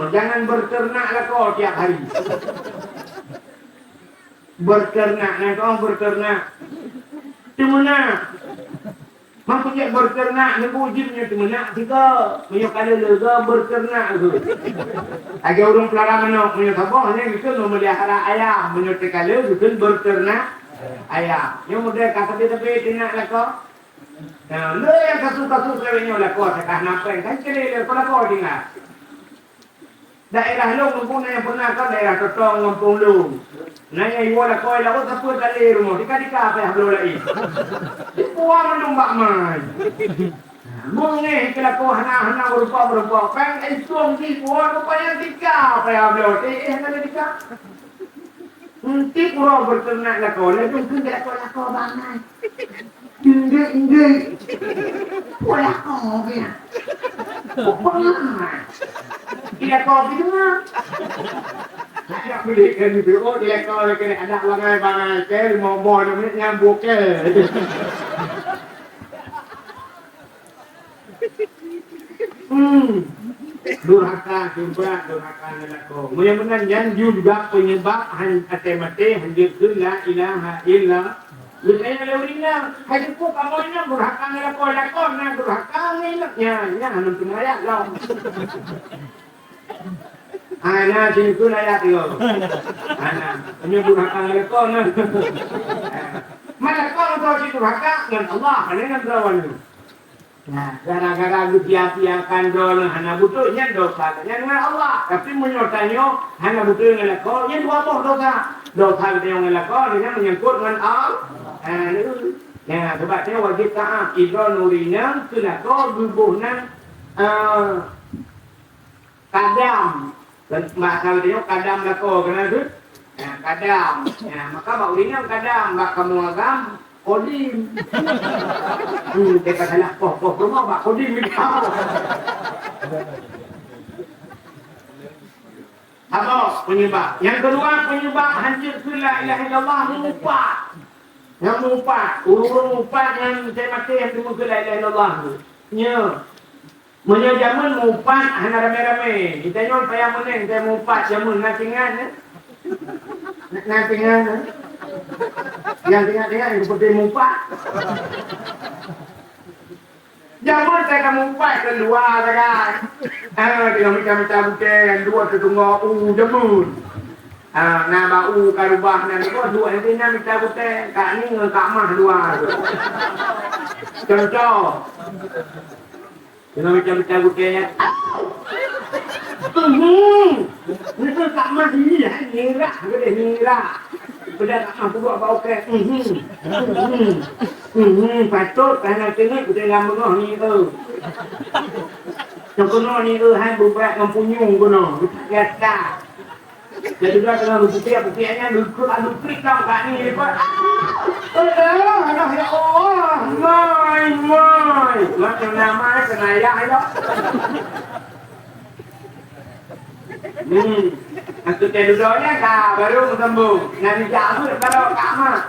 Jangan berternak lakau tiap hari. Berternak, nanti orang berternak. Cuma maksudnya berternak, ni wujudnya cuma nak tiga. Punya kada lega berternak tu. Agak orang pelara mana, punya sabah ni kita memelihara ayam, punya tekala kita berternak ayam. Yang mudah kata tapi tidak lakau. Nah, le yang kasus-kasus lainnya lakau sekarang apa? Kan kira lakau tinggal. Daerah lu mempunyai yang pernah kan daerah Totong Kampung lu. Nanya ibu lah kau lah, kau siapa kali rumah? Dika apa yang belum lagi? Puang mendumbak mai. Mungkin kalau kau hana berupa, kan isung di puang rupanya dika apa yang belum? Mana dika? Nanti kurang berternak lah kau, lebih tinggal kau bangai. Indah. Pola kau kena. Tidak kau kena. Nak belikan itu, dia kau kena anak bangai ke, mau ni nyambuk ke. Durhaka juga durhaka ngelako. Mudah-mudahan yang juga penyebab mati hancur la ilaha illa. Lutanya lewina, haji ku kamu ini durhaka ngelako lakon, na durhaka ngelaknya, ya hanum tumaya lau. Ana sini tu layak yo. Ana, ini durhaka ngelako na. Mana kau tahu si durhaka dengan Allah, dengan lawan itu. Nah, gara-gara dia-diakan dol hana butuhnya dosa dengan Allah, tapi menyertanya hana butuh ngelakon, dua boh dosa yang ngelakon dengan menyangkut dengan Allah. Ya, sebabnya wajib taat idra nurina kelakon dubuhna kadam. Dan bahasa dia kadam lako kena tu. Ya, kadam. Ya, maka bau urina kadam, bak kamu agam kodim. Dia kata lah, rumah bak kodim ni kau. Apa penyebab? Yang kedua penyebab hancur la ilaha illallah mengumpat. Yang mengumpat, urung mengumpat yang saya mati yang temu la ilaha illallah tu. Nya. Menyo jamun mengumpat hana rame-rame. Kita nyon payah meneng saya mengumpat jamun natingan. Natingan. Yang tengah-tengah yang seperti mengumpat. Jamun saya kamu umpat keluar kan. Dengan macam-macam bukan dua tertunggu jamun. Nah bau karubah dan dua nanti nak minta bukan kak ni dengan kak mah dua. Contoh. Dengan macam-macam bukan ya. Ni tu kak mah ni ya, nira, boleh nira. Benda kak mah tu buat bau ke. Patut kerana tengok kita ngam ni tu. Yang kono ni tu hai buat mempunyung kono. Biasa. Jadi juga dengan putih-putihnya duduk adu klik tau kat ni lepas. Anak ya Allah, mai. Macam nama kena ya ayo. Aku duduknya kah baru sembung. Nanti jauh baru Kak Mah.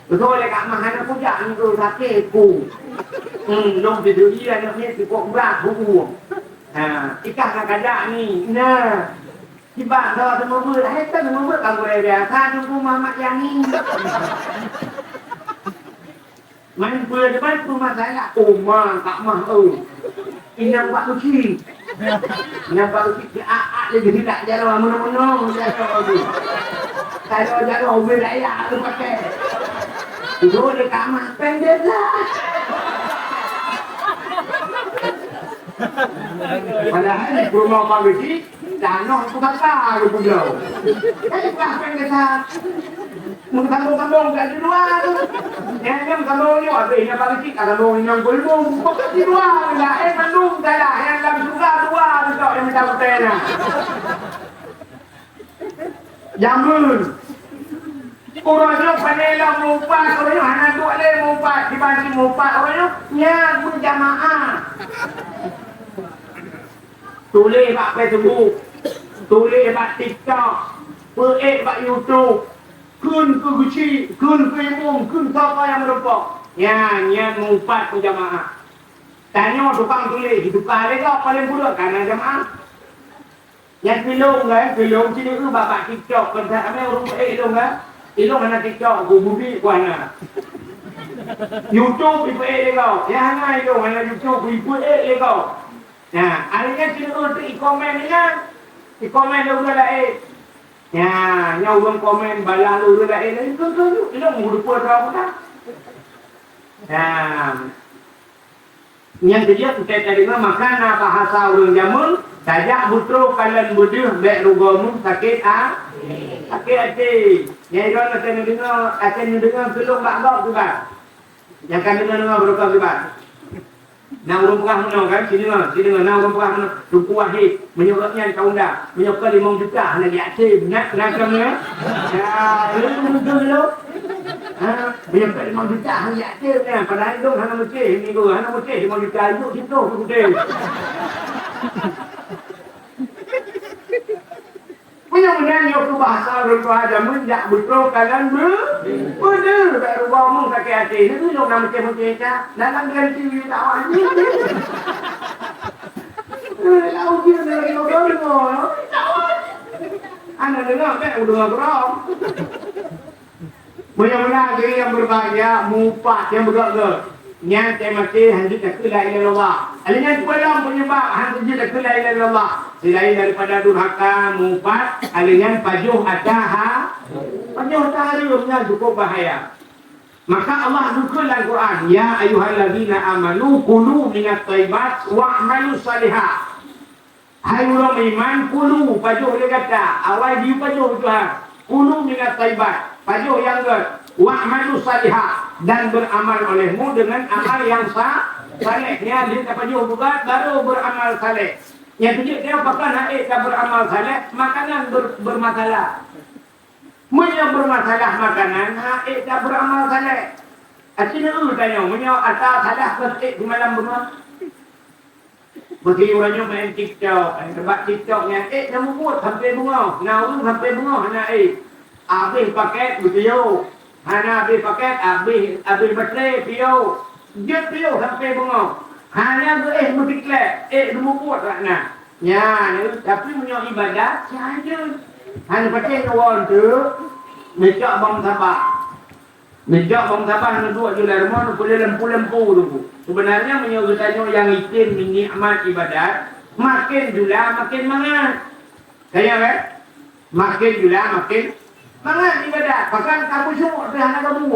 Betul le Kak Mah anak puja ni tu sakit ku. Long tidur dia ni kok berat buku. Ikan kadang ni. Nah. Tiba dah semua ber, semua ber kalau biasa tunggu Muhammad yang ni. Main ber depan rumah saya, Kak Mah ini buat lucu. Nampak lucu, lagi tidak jalan menung-menung jalan lagi. Kalau jalan mobil saya tu pakai. Itu dia Kak Mah pendek lah. Padahal rumah Pak Besi danau tu bakar aku pulau. Bukan kata mengkambung-kambung kat luar tu. Yang kambung ni apa ini Pak Besi kambung yang gulung bukan di luar lah. Mandung dah yang dalam surga luar tu yang minta putera. Jamun. Orang tu panela mumpat, orang tu hana tu ada mumpat, dibanding mumpat orang tu nya berjamaah. Tulis bak Facebook, tulis bak TikTok, peek bak YouTube, kun ke guci, kun ke imum, kun siapa yang merupak. Nya mumpat berjamaah. Tanya tukang tulis, tukang ada paling buruk karena jamaah. Yang pilung sini tu bak TikTok, kan tak orang peek tu kan. Ilong anak TikTok, aku budi ku anak. YouTube ibu kau. Yang hanya ilong anak YouTube ibu kau. Nah, akhirnya sini tu i-komen ni kan. I-komen lu dah Ya, nya urang komen balah lu dah itu ilong berupa berapa dah. Nah. Yang dia kita dengar makan bahasa urang jamun, sajak butro kalian buduh bek rugomu sakit sakit hati. Yang itu akan dengar belum bak tu kan. Yang akan dengar berapa tu kan. Nah urang pekah mana kan sini nah urang pekah mana ruku wahid menyokapnya kau dah menyokap 5 juta nak diaktif nak kena ya betul lo menyokap 5 juta hang diaktif ni padahal dong hang mesti ni go hang mesti 5 juta itu situ betul. Mudah-mudahan yo bahasa orang ada menjak betul kalian bener baru ngomong sakit hati itu nak macam-macam dalam ganti dakwah ni. Lalu dia lagi ngobrol. Anda dengar kan udah ngobrol. Mudah-mudahan diri yang berbahagia, mupat yang bergerak. Nyata mati hantu tak la ilaha illallah. Alanya pulang penyebab hantu je tak la ilaha illallah. Selain daripada durhaka, mupat, alanya pajuh ataha. Pajuh tahariyumnya cukup bahaya. Maka Allah nukul dalam Quran, ya ayyuhalladzina amanu kulu minat thayyibat wa'malu salihah. Hai orang iman, kulu pajuh dia kata, awal dia pajuh Tuhan. Kulu minat thayyibat, pajuh yang ber wa'malu salihah dan beramal olehmu dengan amal yang saleh. Ya, dia tak pajuh buat baru beramal saleh. Yang tujuh dia apakah naik tak beramal saleh, makanan bermasalah. Punya bermasalah makanan, naik tak beramal saleh. Artinya tanya, punya atas salah ketik di malam rumah. Berarti orangnya main TikTok, sebab TikToknya, nama buat sampai bunga, naung sampai bunga, naik. Habis paket video, hana habis paket, habis baterai video, dia video sampai bunga. Hanya tu mutiklek, nama buat lah nak. Ya, tapi punya ibadat saja. Hanya pakai kawan tu, mejak bang sabah. Mejak bang sabah nak buat jual rumah, boleh lempu-lempu tu. Sebenarnya menyurutannya yang ikin nikmat ibadat, makin jula makin mangat. Saya kan? Makin jula makin mangat ibadat. Bahkan kamu semua terhadap kamu.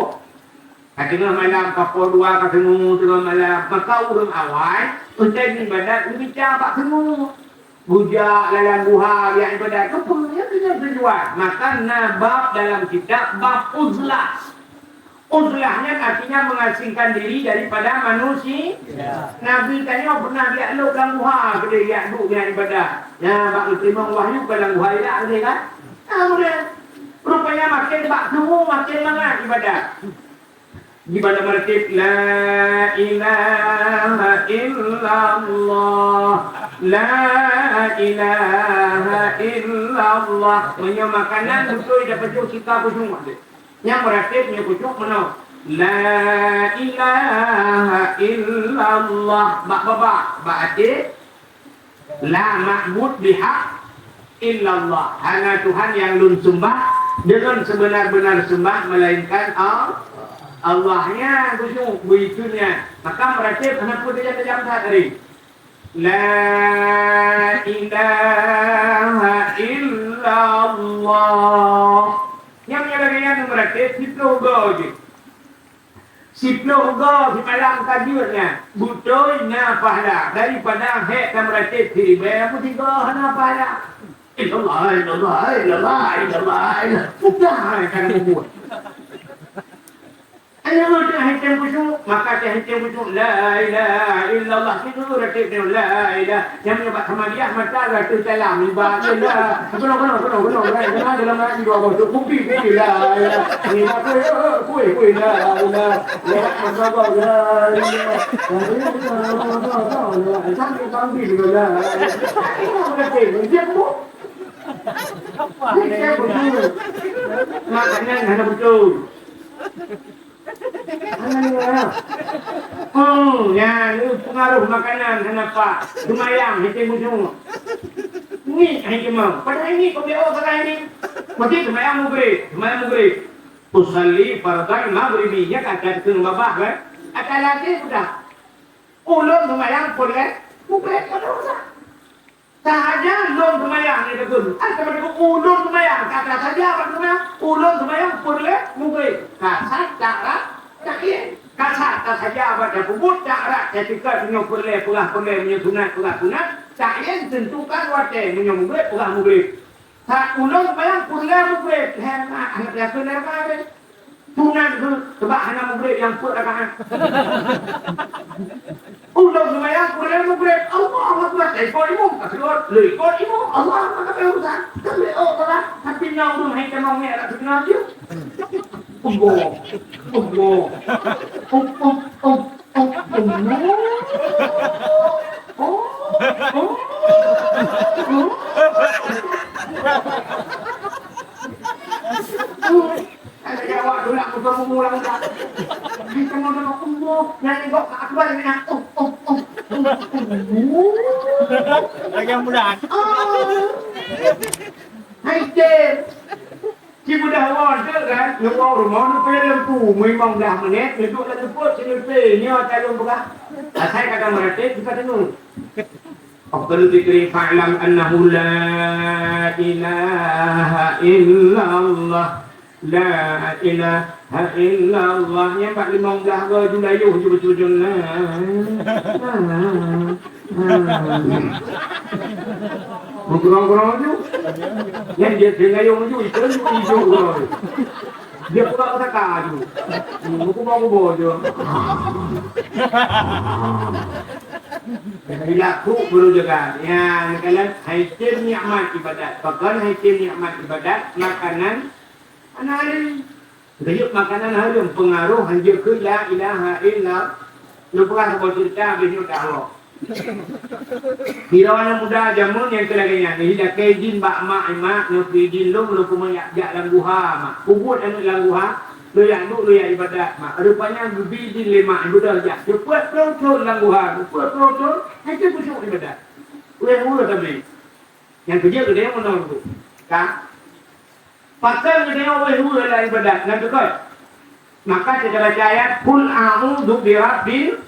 Katanya malam kapal dua ketemu tengah malam, maka urang awal untuk ibadat berbicara pak semua. Bujak dalam buha yang ibadat itu punya tidak tujuan. Maka nabab dalam kitab bab uzlah. Uzlahnya artinya mengasingkan diri daripada manusia. Nabi tanya pernah dia lu dalam buha ke dia duk yang ibadat. Ya bab terima wahyu dalam buha ya ada kan? Kemudian rupanya makin bab semua makin mangat ibadat. Di mana mertib la ilaha illallah, la ilaha illallah. Punya makanan betul dapat kita semua. Yang mertibnya pucuk mana? La ilaha illallah. Bak berarti la ma'bud bihaq illallah. Hanya Tuhan yang lun sembah dengan sebenar-benar sembah melainkan Allahnya khusyuk begitunya. Maka mereka kenapa dia tajam tadi? La ilaha illallah. Yang menyalahkan mereka siploga je. Siploga di malam kajurnya. Butuhnya pahala daripada hek mereka tiba apa tiga hana pahala. Illallah, illallah, illallah, illallah. Sudah kan buat. Ayo dia hitam busuk, maka dia hitam busuk la ilaha illallah itu rakibnya la ilaha. Yang menyebab sama dia mata ratu salam ibadah la. Benar dalam hati dua busuk kupi la ilaha. Ini apa kuih la ilaha. Ya masa la ilaha. Sampai juga la ilaha. Ini rakib dia bu. Dia busuk. Makanya hanya betul. Ya, ini pengaruh makanan kenapa? Lumayan, hitam busuk. Ini hitam mau. Pada ini kau biar orang ini. Mesti lumayan mugri. Usalli fardhan maghribi ya kata ke babah kan? Akan lagi sudah. Ulun lumayan boleh. Mugri ada usah. Sahaja ulun lumayan itu pun. Atau mereka ulun lumayan kata saja apa lumayan. Ulun lumayan boleh mugri. Kasat cara Takian, kasar tak saja pada puput cara ketika punya boleh punya sunat, takian tentukan wajah punya mugri. Tak ulang bayang boleh mugri. Anak dia benar kan? Sunat tu sebab hanya mugri yang put akan. Ulang bayang boleh mugri. Allah Akbar. Ikut ibu, ikut ibu. Allah Akbar berusaha. Kalau tapi nyau hai kemau ni ada sunat tu. Allah. Ada jawab dulu aku bermula-mula. Kita mau nak kumbu, nanti kok akbar ni nak. Lagi mudah. Hai jen. Chỉ có đào ngon chứ cái nếu ngon rồi món nó phải lên củ mình mong đào mà nét người tụi lên phốt trên phê nhớ tay luôn bác à sai kata mana tết kita dengar Afdal dzikri fa'lam annahu la ilaha illallah la ilaha illallah yang pak limong dah ke julayuh cuba-cuba Kurang-kurang tu. Yang dia tengayung tu itu hijau tu. Dia pula kata tu. Muka mau je. Bila aku perlu jaga. Ya, kalian haitim nikmat ibadat. Bahkan haitim nikmat ibadat makanan anak Gayut makanan harum pengaruh hanya ke la ilaha illallah. Lupa sebut cerita besok Allah. Kira muda jamun yang kelaganya ni dah kejin bak mak mak no kejin lu kumayak jak langguha mak kubut anu langguha lu yang ibadat mak rupanya bijin lima budak jak cepat terus langguha cepat terus hanya busuk ibadat ulah tapi yang kerja ke dia menang tu kan pasal dia ulah ibadat nak dekat maka kita baca ayat kul a'udzu birabbil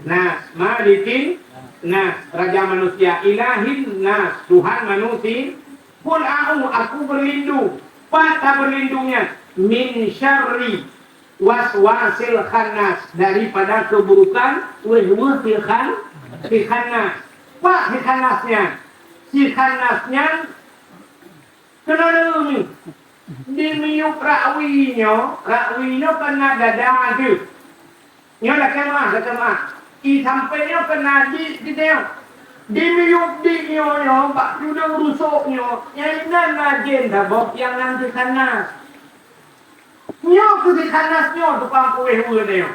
nas malikin Nas, Raja manusia, ilahin nas, Tuhan manusia. Qul aku berlindung. Pada berlindungnya min syarri waswasil khannas, daripada keburukan fi khannas. Pak si khannasnya. Si khannasnya kenapa ni? Di miuk rakwinya kena dada tu. Nyo dah kemah. I sampainya kena di dia. Di miyuk di nyo bak sudah rusuknya. Yang nan najin dah bok yang nanti kanas. Nyo tu di kanasnya tu pang kuih dia.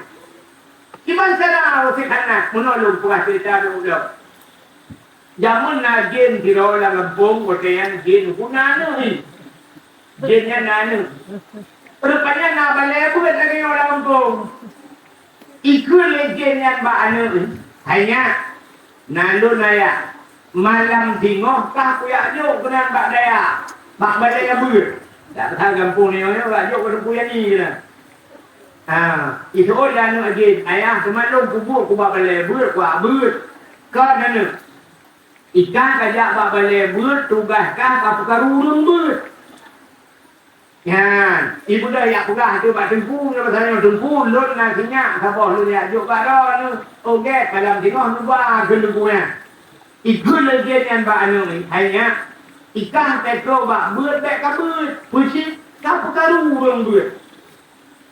Gimana cara si kanas menolong puas cerita dulu. Jamun najin di rola lembung kotean jin kunana ni. Jinnya nana. Rupanya nak balik buat lagi orang lembung. Ikut legend yang anu hanya nalu naya malam dingoh kah kuyak jok kena bak daya ber tak tahu kampung ni orang bak jok kena kuyak ni kena itu anu again ayah teman kubur ku bak balai ber kau nana ikan kajak bak balai ber tugas kah apa karurung ber ya, ibu dah yak pula tu bak tempu ni pasal tempu lon nasinya sabar lu yak juk bak dah nu okey dalam tengah nu ba gelembunya ikut lagi yang bak anu ni hanya ikan petro bak beut bek kabut pusi ka perkaru urang beut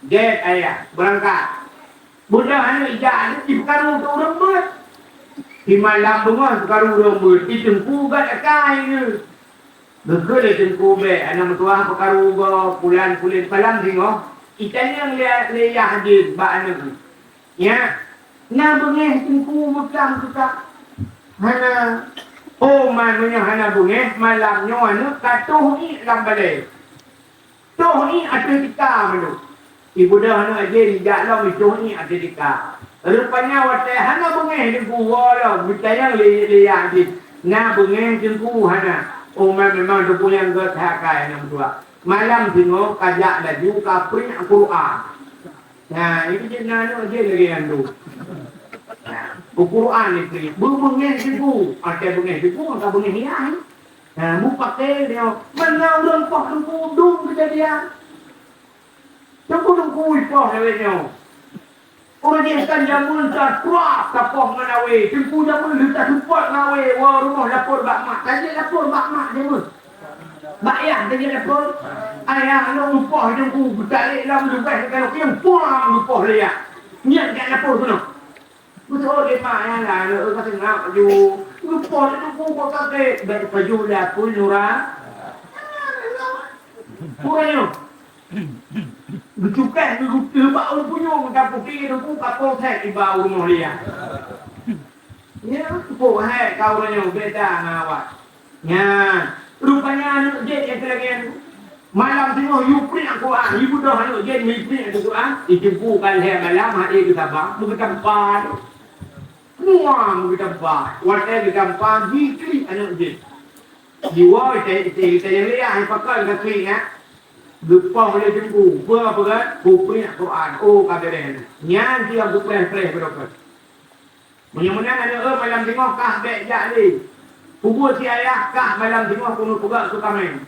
get ayah berangkat budak anu ijak ni perkaru tu urang beut di malam bunga perkaru urang beut di tempu gat akai ni Betul tengku be anak tua perkaru go pulan palang singo itanya liya hadir ba anak ya na bengeh tengku mekam kita hana manunya hana bengeh malamnya anu katuh ni lambale tuh ni atletika melu ibu dah anu aje dijak lah tuh ni atletika rupanya wate hana bengeh tengku wala bitanya liya hadir na bengeh tengku hana memang tu punya getakai yang tua. Malam tengok kajak laju kapri Al-Quran. Nah, ini je nano je lagi yang tu. Al-Quran ni pri. Bengeh siku, ada bengeh siku, ada bengeh hiai. Nah, mu pakai dia menau rempah dum kejadian. Tunggu ipah lewatnya. Orang yang kan jamun tak kuat kapok manawe. Tempu jamun letak support nawe. Wah rumah lapor bak mak. Kaji lapor bak mak dia pun. Bak ayah kaji lapor. Ayah nak upah tempu. Betalik lah melukai kalau yang puang upah lihat. Niat kat lapor tu nak. Betul dia mak yang lah. Kata nak baju. Upah tempu kau kata. Baik baju lapor nurah. Kurangnya. Bercukai bau punya kita putih tu kapal tek di bau rumah dia. Ya, kau hai kau punya beda ngawat. Ya, rupanya anak jet yang terakhir malam tengok yupri aku ibu dah anak jet yupri aku dijumpukan hari malam hari kita bang bukan tempat. muang kita bah watai kita pagi kli anak je jiwa saya lihat pakai kaki ya lupa boleh jumpa apa kan buku Quran oh kadang nyan dia buku plan berapa menyamanya ada malam tengok kah bek jak ni kubur si ayah kah malam tengok kuno juga tu kami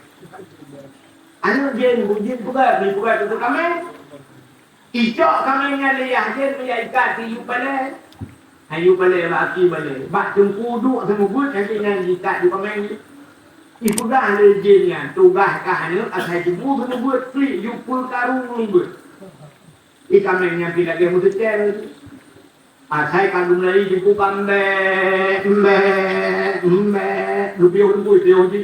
anu jen bujin juga ni juga tu kami icok kami nyaliah jen punya ikat di upale ayu balik laki balik bak jumpu duk semua but nanti yang ikat di kami ibu dah le jennya tugas kahnya asal jumpu semua but klik jumpu karung but ikan yang tidak dia mesti cari asal kandung lagi jumpu kambek lebih untuk dia uji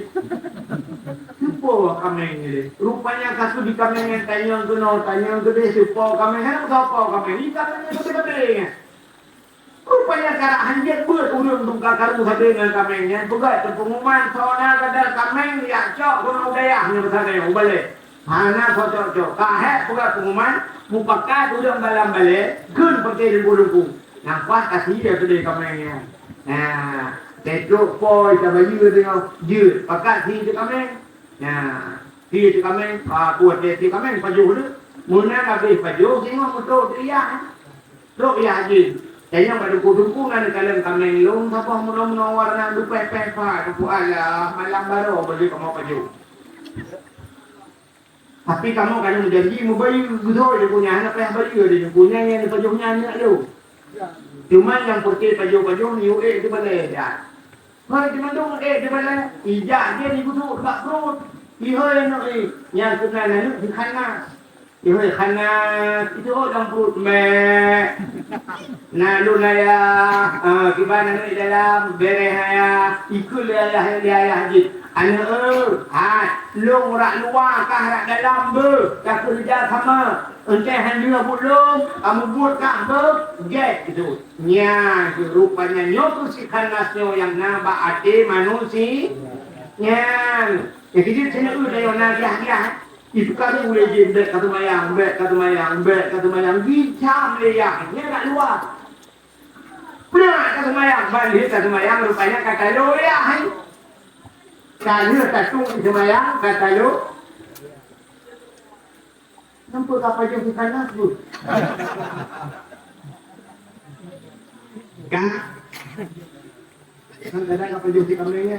jumpu kami ini rupanya kasus di kami yang tanya ke dia jumpu kami kan siapa kami ini kami yang betul-betul rupanya cara hanjir urung tungkak karu satu dengan kamengnya bukan pengumuman sona kadar kameng ya cok gunung dayahnya besarnya ubale mana cok kahek bukan pengumuman mupakat urung balam balik gun pergi di burung nampak kasih dia sedih kamengnya nah tetruk poi cabai dengan jir pakat si tu kameng nah si tu kameng kuat si kameng paju tu muna kabeh paju singok motor teriak truk ya jir kayaknya pada kudungku kan kalian kami long apa mula warna du pepe pa du ala malam baru beli kamu baju tapi kamu kan menjanji mau beli betul dia punya anak yang beli dia punya yang bajunya anak lu cuma yang pergi baju ni itu boleh ya hai cuma dong di boleh ijak dia ni betul tak perut ihoi no yang kena nanu di kana ihoi kana itu orang perut nah lu naya gimana nih dalam berehaya ikut ayah haji anak lu rak luar kah rak dalam ber tak kerja sama entah hanya belum kamu buat kah ber get itu nya rupanya nyotu si kanasnya yang naba ate manusia nya jadi saya udah yang naga itu kan boleh jadi kata mayang bincang leyak nya tak luar pernah kata mayang rupanya kata lo ya hai kaya tatung semayang kata lo nampak apa yang kita nak tu kan kadang apa yang kita boleh ni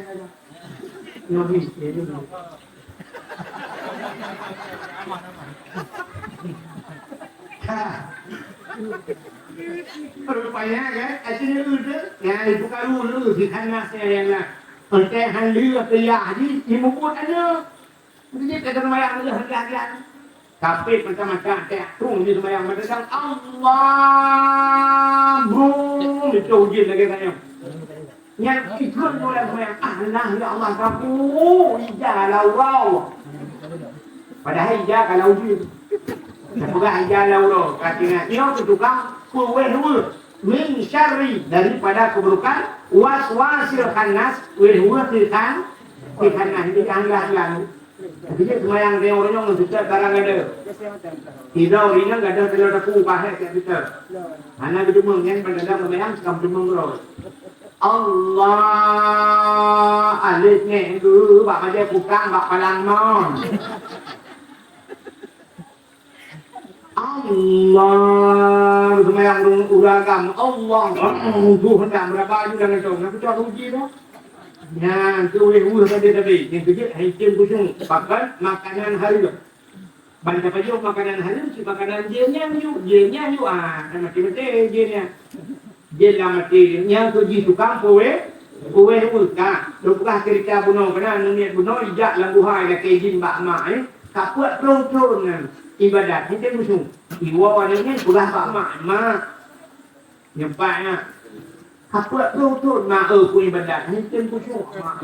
rupanya kan asalnya itu ya ibu karu lu di kana saya yang nak entah halu atau ya di membuat ada jadi kata mayang dia hati-hati tapi macam-macam kayak tung di mayang macam Allah bro itu ujian lagi tanya yang ikut oleh mayang Allah ya Allah kamu ijalah wow padahal ijah kalau ujian bukan ijah lauro katanya dia tu tukang kuwe min syarri daripada keburukan waswasil khannas wa firkan nah ini anglah jadi semayang dia orangnya ngejuta barang ada tidak orangnya enggak ada telur aku pakai kayak gitu mana gitu mengen pada semayang sekam demeng Allah alifnya itu bak aja bukan bak palang non Allah semayang uragam Allah tuh hendak berapa juga dengan itu nak coba uji dah ya tu boleh tadi yang kecil hancur pusing pakai makanan halus banyak baju makanan halus makanan jelnya you mati jelnya jel mati yang tu ji tukang kowe ka lupah kerja buno kena niat buno ijak lambuhai dah kejin bak mak kaput plong ibadat ni dia musuh iwa warnanya sudah bak mak nyempatnya kaput plong mak ku ibadat ni dia musuh mak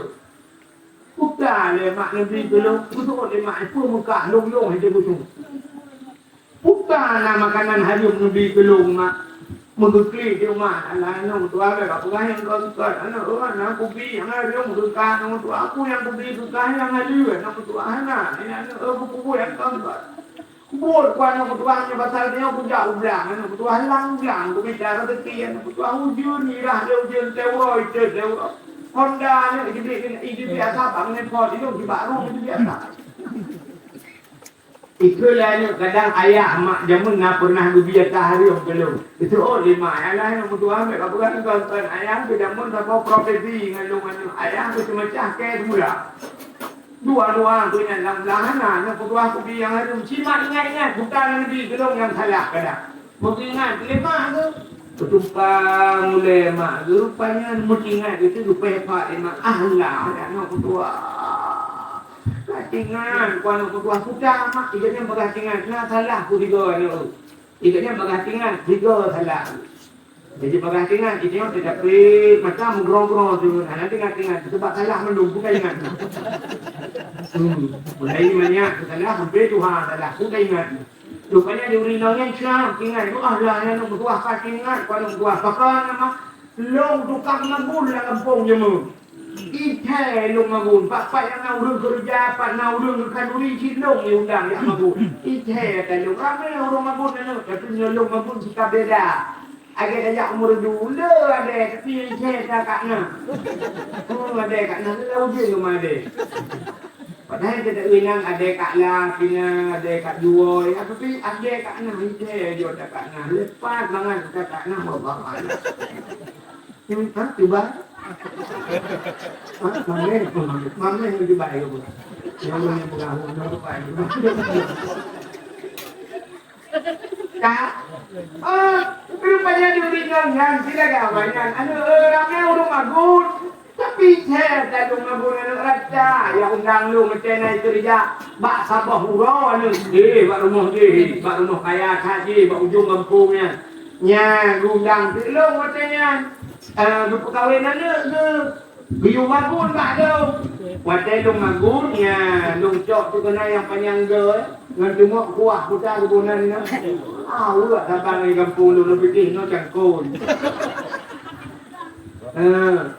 bukan le mak nabi belum musuh le mak pun muka long dia musuh bukan makanan hayum nabi belum mak mengukli di rumah Allah nong tua apa yang kau suka anak kopi yang ada yang suka nong tua aku yang kopi suka yang ada nong tua anak buku yang kau suka Buat kuan aku tuan pasal dia aku jak ulang aku tuan lang ulang aku bicara tekian aku tuan ujian ni lah dia ujian teori Honda ni itu biasa bang ni port itu di baru itu biasa. Itulah ni kadang ayah mak jamun nak pernah biasa hari belum. Itu lima ayah yang tuan mereka bukan tuan ayah tu jamun apa profesi ngalung ayah tu macam ke semula. Dua-dua tu yang lahan nak kedua aku yang ada simak ingat bukan lebih gelong yang salah kadang. Mungkin ingat lima tu bertumpang mulai mak rupanya mungkin ingat itu rupanya pak lima ahlah anak kedua. Katingan kuan kedua sudah mak iganya bagatingan nah salah aku tiga ni. Iganya bagatingan tiga salah. Jadi bagatingan itu yang tidak macam gerong-gerong tu nanti ngatingan sebab salah mendung bukan ingat. Mulai banyak salah sampai Tuhan salah bukan ingat. Rupanya di urinangnya Islam ingat tu lah yang bertuah katingan kuan bertuah pakai nama long tukang nabul dalam kampung jemu. Ite long nabul pak yang nak urus kerja pak nak urus kanduri cilong ni undang yang nabul. Ite kalau ramai orang nabul ni katanya long nabul kita beda. Agak ajak umur dulu ada tapi saya tak kakna. Ada kakna lalu je rumah ada. Padahal kita inang ada kak Lakina, ada kak Juoi, tapi ada kakna dia dia tak kakna. Lepas banget kita kakna bawa. Kita cuba. Mana yang cuba itu? Yang mana bukan cuba itu. Kak, rupanya diuringan yang tidak kawannya. Ramai urung agut, tapi saya tak urung agut anak raja. Yang undang lu macam naik kerja, bak sabah hurau anu. Bak rumah kaya saji, bak ujung kampungnya. Nya undang lu macamnya. Perkahwinan lu, biu magun tak ada. Wadah lu magutnya, lu cok tu kena yang panjang ge. Ngan cuma kuah putar kebunan ni. Ulah sabang di kampung lu lebih tinggi cangkul. Kadang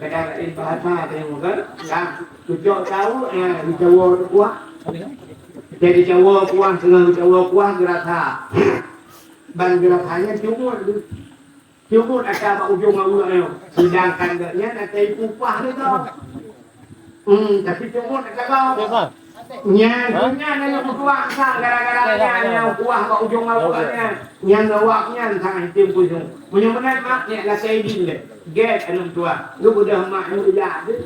lain bahasa tengok kan. Yang tujuh tahu di Jawa tu kuah. Jadi Jawa kuah dengan Jawa kuah gerasa. Ban gerasanya cuma ada ujung awal ni. Sedangkan dia ada upah dia tu. Tapi cuma ada kau. Nya nanya berkuah sang gara-gara yang kuah kat ujung awalnya. Yang awaknya sang tempo tu. Menyembenar mak ni lah saya din le. Get anu tua. Lu udah mak lu ya tu.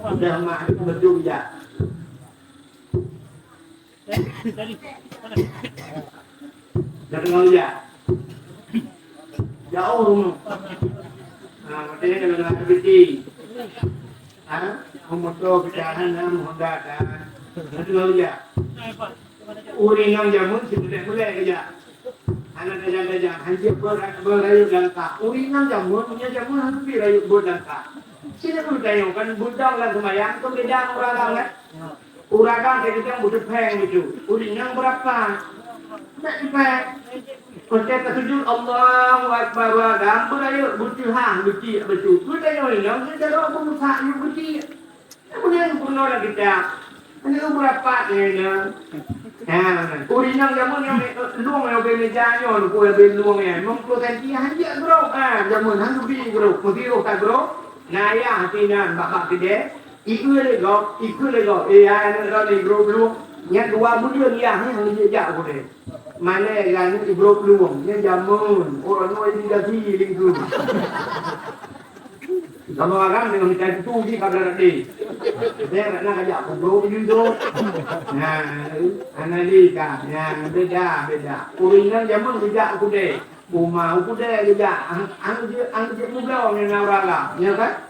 Udah mak betul ya. Dah dengar ya. Jauh rumah. Maknanya kalau nak pergi. Motor perjalanan Honda dan betul ya. Uringan jamun boleh kerja. Anak kerja hancur berayu dan tak. Uringan jamun punya jamun hancur berayu dan tak. Sini pun tanya kan budang lah semayang tu beda uragan kan. Uragan kita butuh peng itu. Uringan berapa? Tak peng. Kita tersujud Allahu Akbar wa gam berayu butuh hang betul betul. Kita uringan kita doa berusaha yang betul. Kemudian pun orang kita. Ini berapa ni? Urinang jamun yang luang yang bermejanya, luang yang berluang yang memproteksi hanya bro. Jamun hanya lebih bro, mesti tak bro. Naya hatinya bapak kita, ikut lego. Anak ni bro belum. Yang dua bulan yang hanya jejak boleh. Mana yang ni bro belum? Yang jamun orang orang ini dah lingkung. Kamu akan dengan minta itu di kabel tadi. Saya nak ajak bro begitu. Analika, beda. Uringan zaman beda aku deh. Rumah aku deh beda. Angkat muda ni nauraga, ya kan?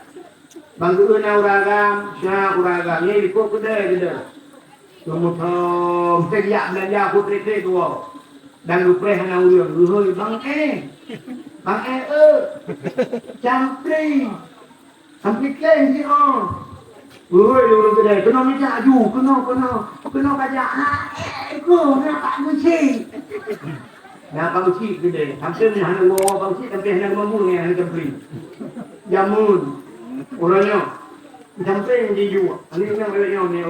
Bangku nauraga, saya uraga. Ni ikut aku deh gitu. Kemudian sejak belanja aku trek tu. Dan lupa hana urang. Luhoi bang campri. Sampai klaim si on. Lu kedai kena minta aju, kena kajak. Aku nak pak kunci. Nak pak kunci kedai. Sampai ni hana bawa pak kunci sampai hana mampu ni hana campri. Jamun. Orangnya sampai yang dijual. Ani yang orangnya ni.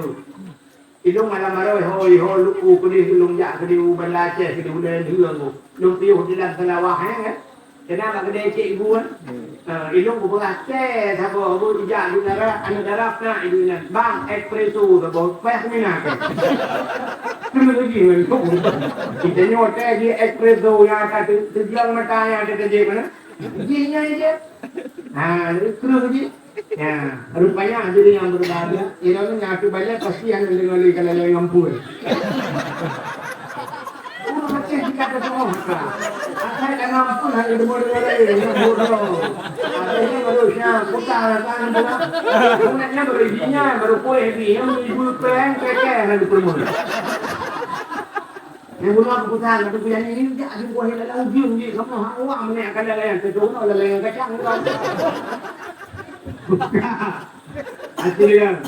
Ilung malam marah hoi hoi luku kudi ilung jak kudi uban lace kudi udan hilang ku. Ilung tiup di dalam selawah kan. Kenapa kedi cik ibu kan? Ilung ku berlace sabo bu jak di nara anu darah nak ibu nan. Bang espresso ke bau peh ni nak. Tunggu lagi mentuk. Kita nyot di espresso yang ada sejang mata yang ada kerja mana? Jinya je. Terus lagi. Ya, rupanya ada yang berbeda. Ini ngaku banyak pasti yang dengan kalau yang mampu. Macam kita semua. Asal kan mampu hanya dua yang bodoh. Ada yang harusnya kita kan bukan. Kemudian baru ibunya baru kue yang ibu peng keke ada permul. Yang bulan keputusan tapi punya ini tak ada buah yang dalam ujung ni. Kamu awak menaikkan dalam yang terjun oleh yang kacang. Akhirnya,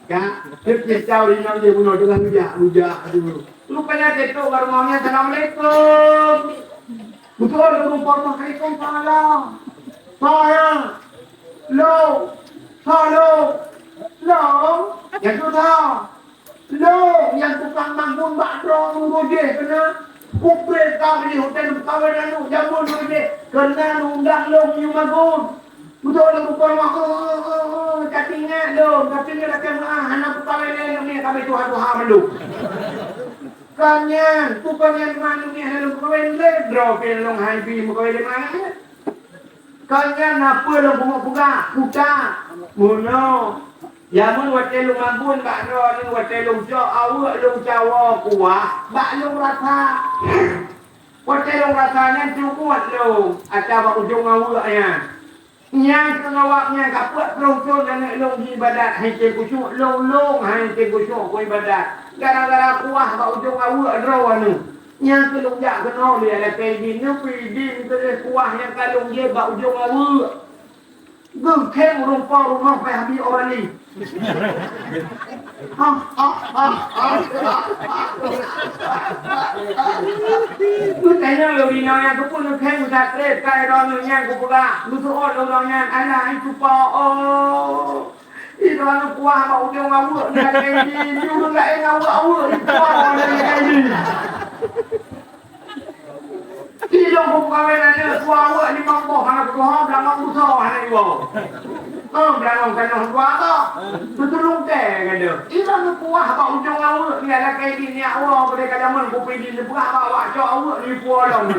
ya, kita tahu ini namanya bunuh dengan hujah dulu. Lupanya itu baru maunya assalamualaikum. Betul, berumpah waalaikumsalam. Saya, lo, yang tu tahu, lo, yang tukang bangun bakro nunggu kena. Kupret kau di hotel kawan anu jamun nunggu kena undang lo nyumagun. Betul lu pun mau chattingan lu, chattingan akan anak kepala ni kami Tuhan melu. Kanyan, tukanyan manu ni lu kawin le, drop lu hai bi mo kawin mana. Kanyan apa lu bunga kuda. Mono. Yamun wate lu mabun bak ro ni wate lu jo awak lu Jawa kuah, bak lu rasa. Wate lu rasanya cukup lu, aca bak ujung awak ya. Yang pengawaknya kaput perungcung dan long ibadat hai cek kusyuk long hai cek kusyuk ku ibadat gara-gara kuah bak ujung awak draw anu yang kelung jak kena dia la kaidin nu pidin ke kuah yang kalung dia bak ujung awak gengkeng rumpah rumah pai habis orang ni Lu tanya lu di nanya tu pun lu keng usah tres kai ron lu nyang ku pula lu tu ot lu nyang ala itu pa oh itu anu kuah ba ujung awak ni ada ni lu enggak awak itu ada ni Ilong ku kawin ana kuah awak ni mampu hang ku ha belakang usah hang iwo belakang kan kuah tu betulung ke kan dia ilong kuah ba ujung awak ni ala kai ni awak boleh kadaman ku pergi ni buah awak cok awak ni kuah dong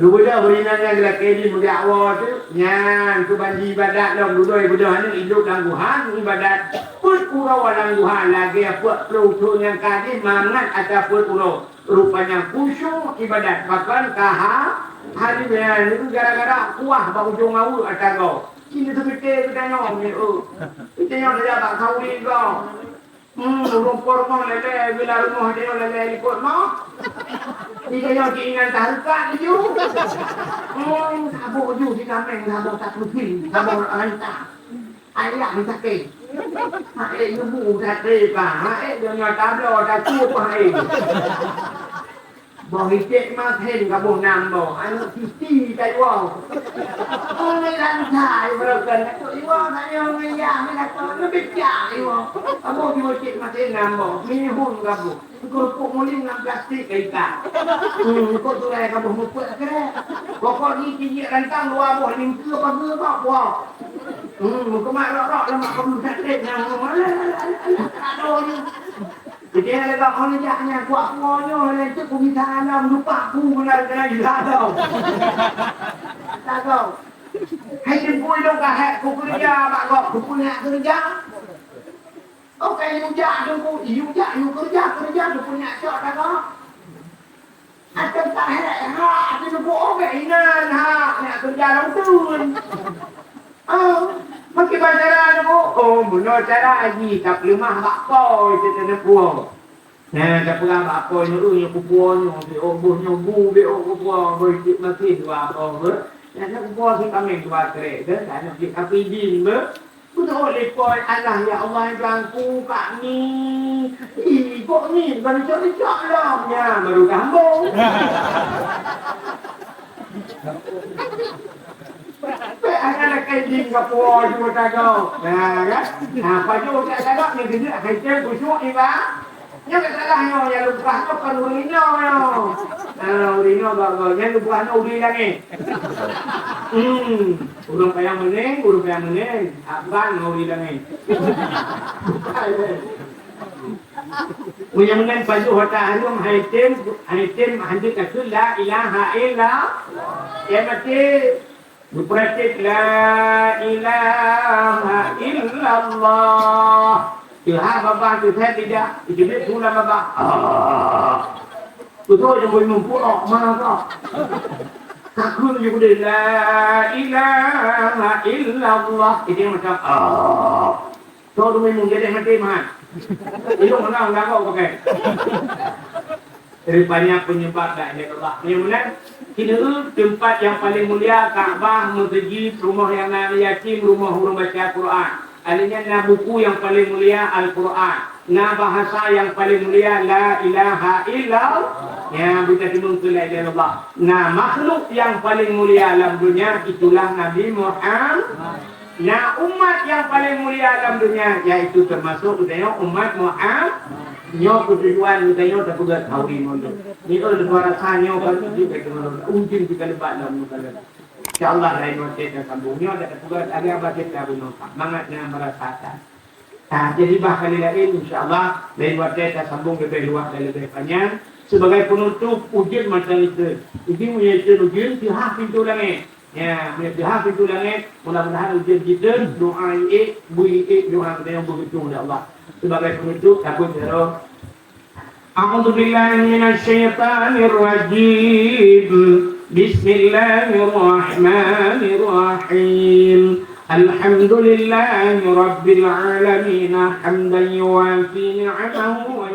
Lu dah berinan yang lelaki ni mulia awak tu nyan tu banji ibadat dong duduk ibadah ni hidup langguhan ibadat put kurau langguhan lagi apa perlu yang kadi mangat ataupun kurau rupanya khusyuk ibadat bahkan kaha hari ni gara-gara kuah bau ujung awak atau ini tu kita nyong ni kita nyong dia tak tahu ni kau rumpur mah lele bila rumah dia lele ikut mah dia yang keinginan tarukan je sabuk je di kambing sabuk tak rutin sabuk antah ayah ni sakit ibu sakit pak dia nak tablo tak cukup hai Bỏ chết mà thêm cả bộ nam bỏ anh tí cái wow Ôi đang thải mà được gần tôi wow thấy không người già mới là con nó biết chạy wow Bộ thì chết mà thêm nam bỏ mình hôn gặp bộ Cô cũng linh làm plastik ấy cả Cô tôi này gặp bộ một quệ cái đấy Có con đi kinh nghiệm đánh tăng loa bỏ mình cưa bằng mưa bọc wow Một cái mạng rõ là mà không được thật đẹp nào mà đồ như Jadi ada tak orang jaknya kuat kuatnya orang itu kumisan dah lupa ku benar kena gila tau. Tak tahu. Hai jemput dong kahek ku kerja mak kok ku punya kerja. Okey you jak dong ku you kerja tu punya cok tak kok. Ada kahek ha ada tu okey inan ha nak kerja dong tun. Makin cara tu benar cara haji tak lemah bakpo itu kena puang. Nah, tak pernah bakpo yang puang yang obuhnya bu be puang berjit makin bakpo ber. Yang puang si kami dua kerek dah nak pergi api din ber. Betul lepoi Allah ya Allah yang bangku kami. Ibu ni baru cocok lah baru gambung. Anak ending kapur juga tak kau. Nah kan? Nah paju tak ada ni dia haitem kusuk ni ba. Nya tak salah nyo yang lupa tu kan urino nyo. Urino ba yang lupa no uri lagi. Urung payang meneng. Abang uri lagi. Mudah-mudahan paju hota harum haitem handi kasul la ilaha illa ya mati berpraktik la ilaha illallah. Tuhan bapa tu saya tidak itu dia sudah bapa. Betul yang boleh mempunyai mana kau? Takut juga dia la ilaha illallah itu macam Kau tu memang jadi mati mah. Itu mana enggak kau pakai. Dari banyak penyebab dah ini Allah. Kemudian kita tempat yang paling mulia Kaabah, masjid, rumah yang nak yakin, rumah baca Quran. Adanya na buku yang paling mulia Al-Quran. Na bahasa yang paling mulia la ilaha illallah. Ya kita timung tu la ilaha illallah. Na makhluk yang paling mulia dalam dunia itulah Nabi Muhammad. Nah umat yang paling mulia dalam dunia yaitu termasuk udahnya umat Muhammad. Nyo ketujuan udahnya tak buat tauri mondo. Ni ada suara sanyo kan juga dengan ujung kita lebat dalam muka. InsyaAllah lain waktu kita sambungnya ada tugas ada apa kita bunuh. Mangatnya merasakan. Nah jadi bahkan lain insyaAllah lain waktu kita sambung lebih luas dan lebih panjang. Sebagai penutup ujian macam itu. Ini menjadi ujian pihak pintu langit. Ya, pihak pintu langit mudah-mudahan ujian kita doa doa kita yang begitu oleh Allah. Sebagai penutup takut terus. A'udzu billahi minasyaitonir rajim. Bismillahirrahmanirrahim. Alhamdulillahi rabbil alamin hamdan yuwafi ni'amahu wa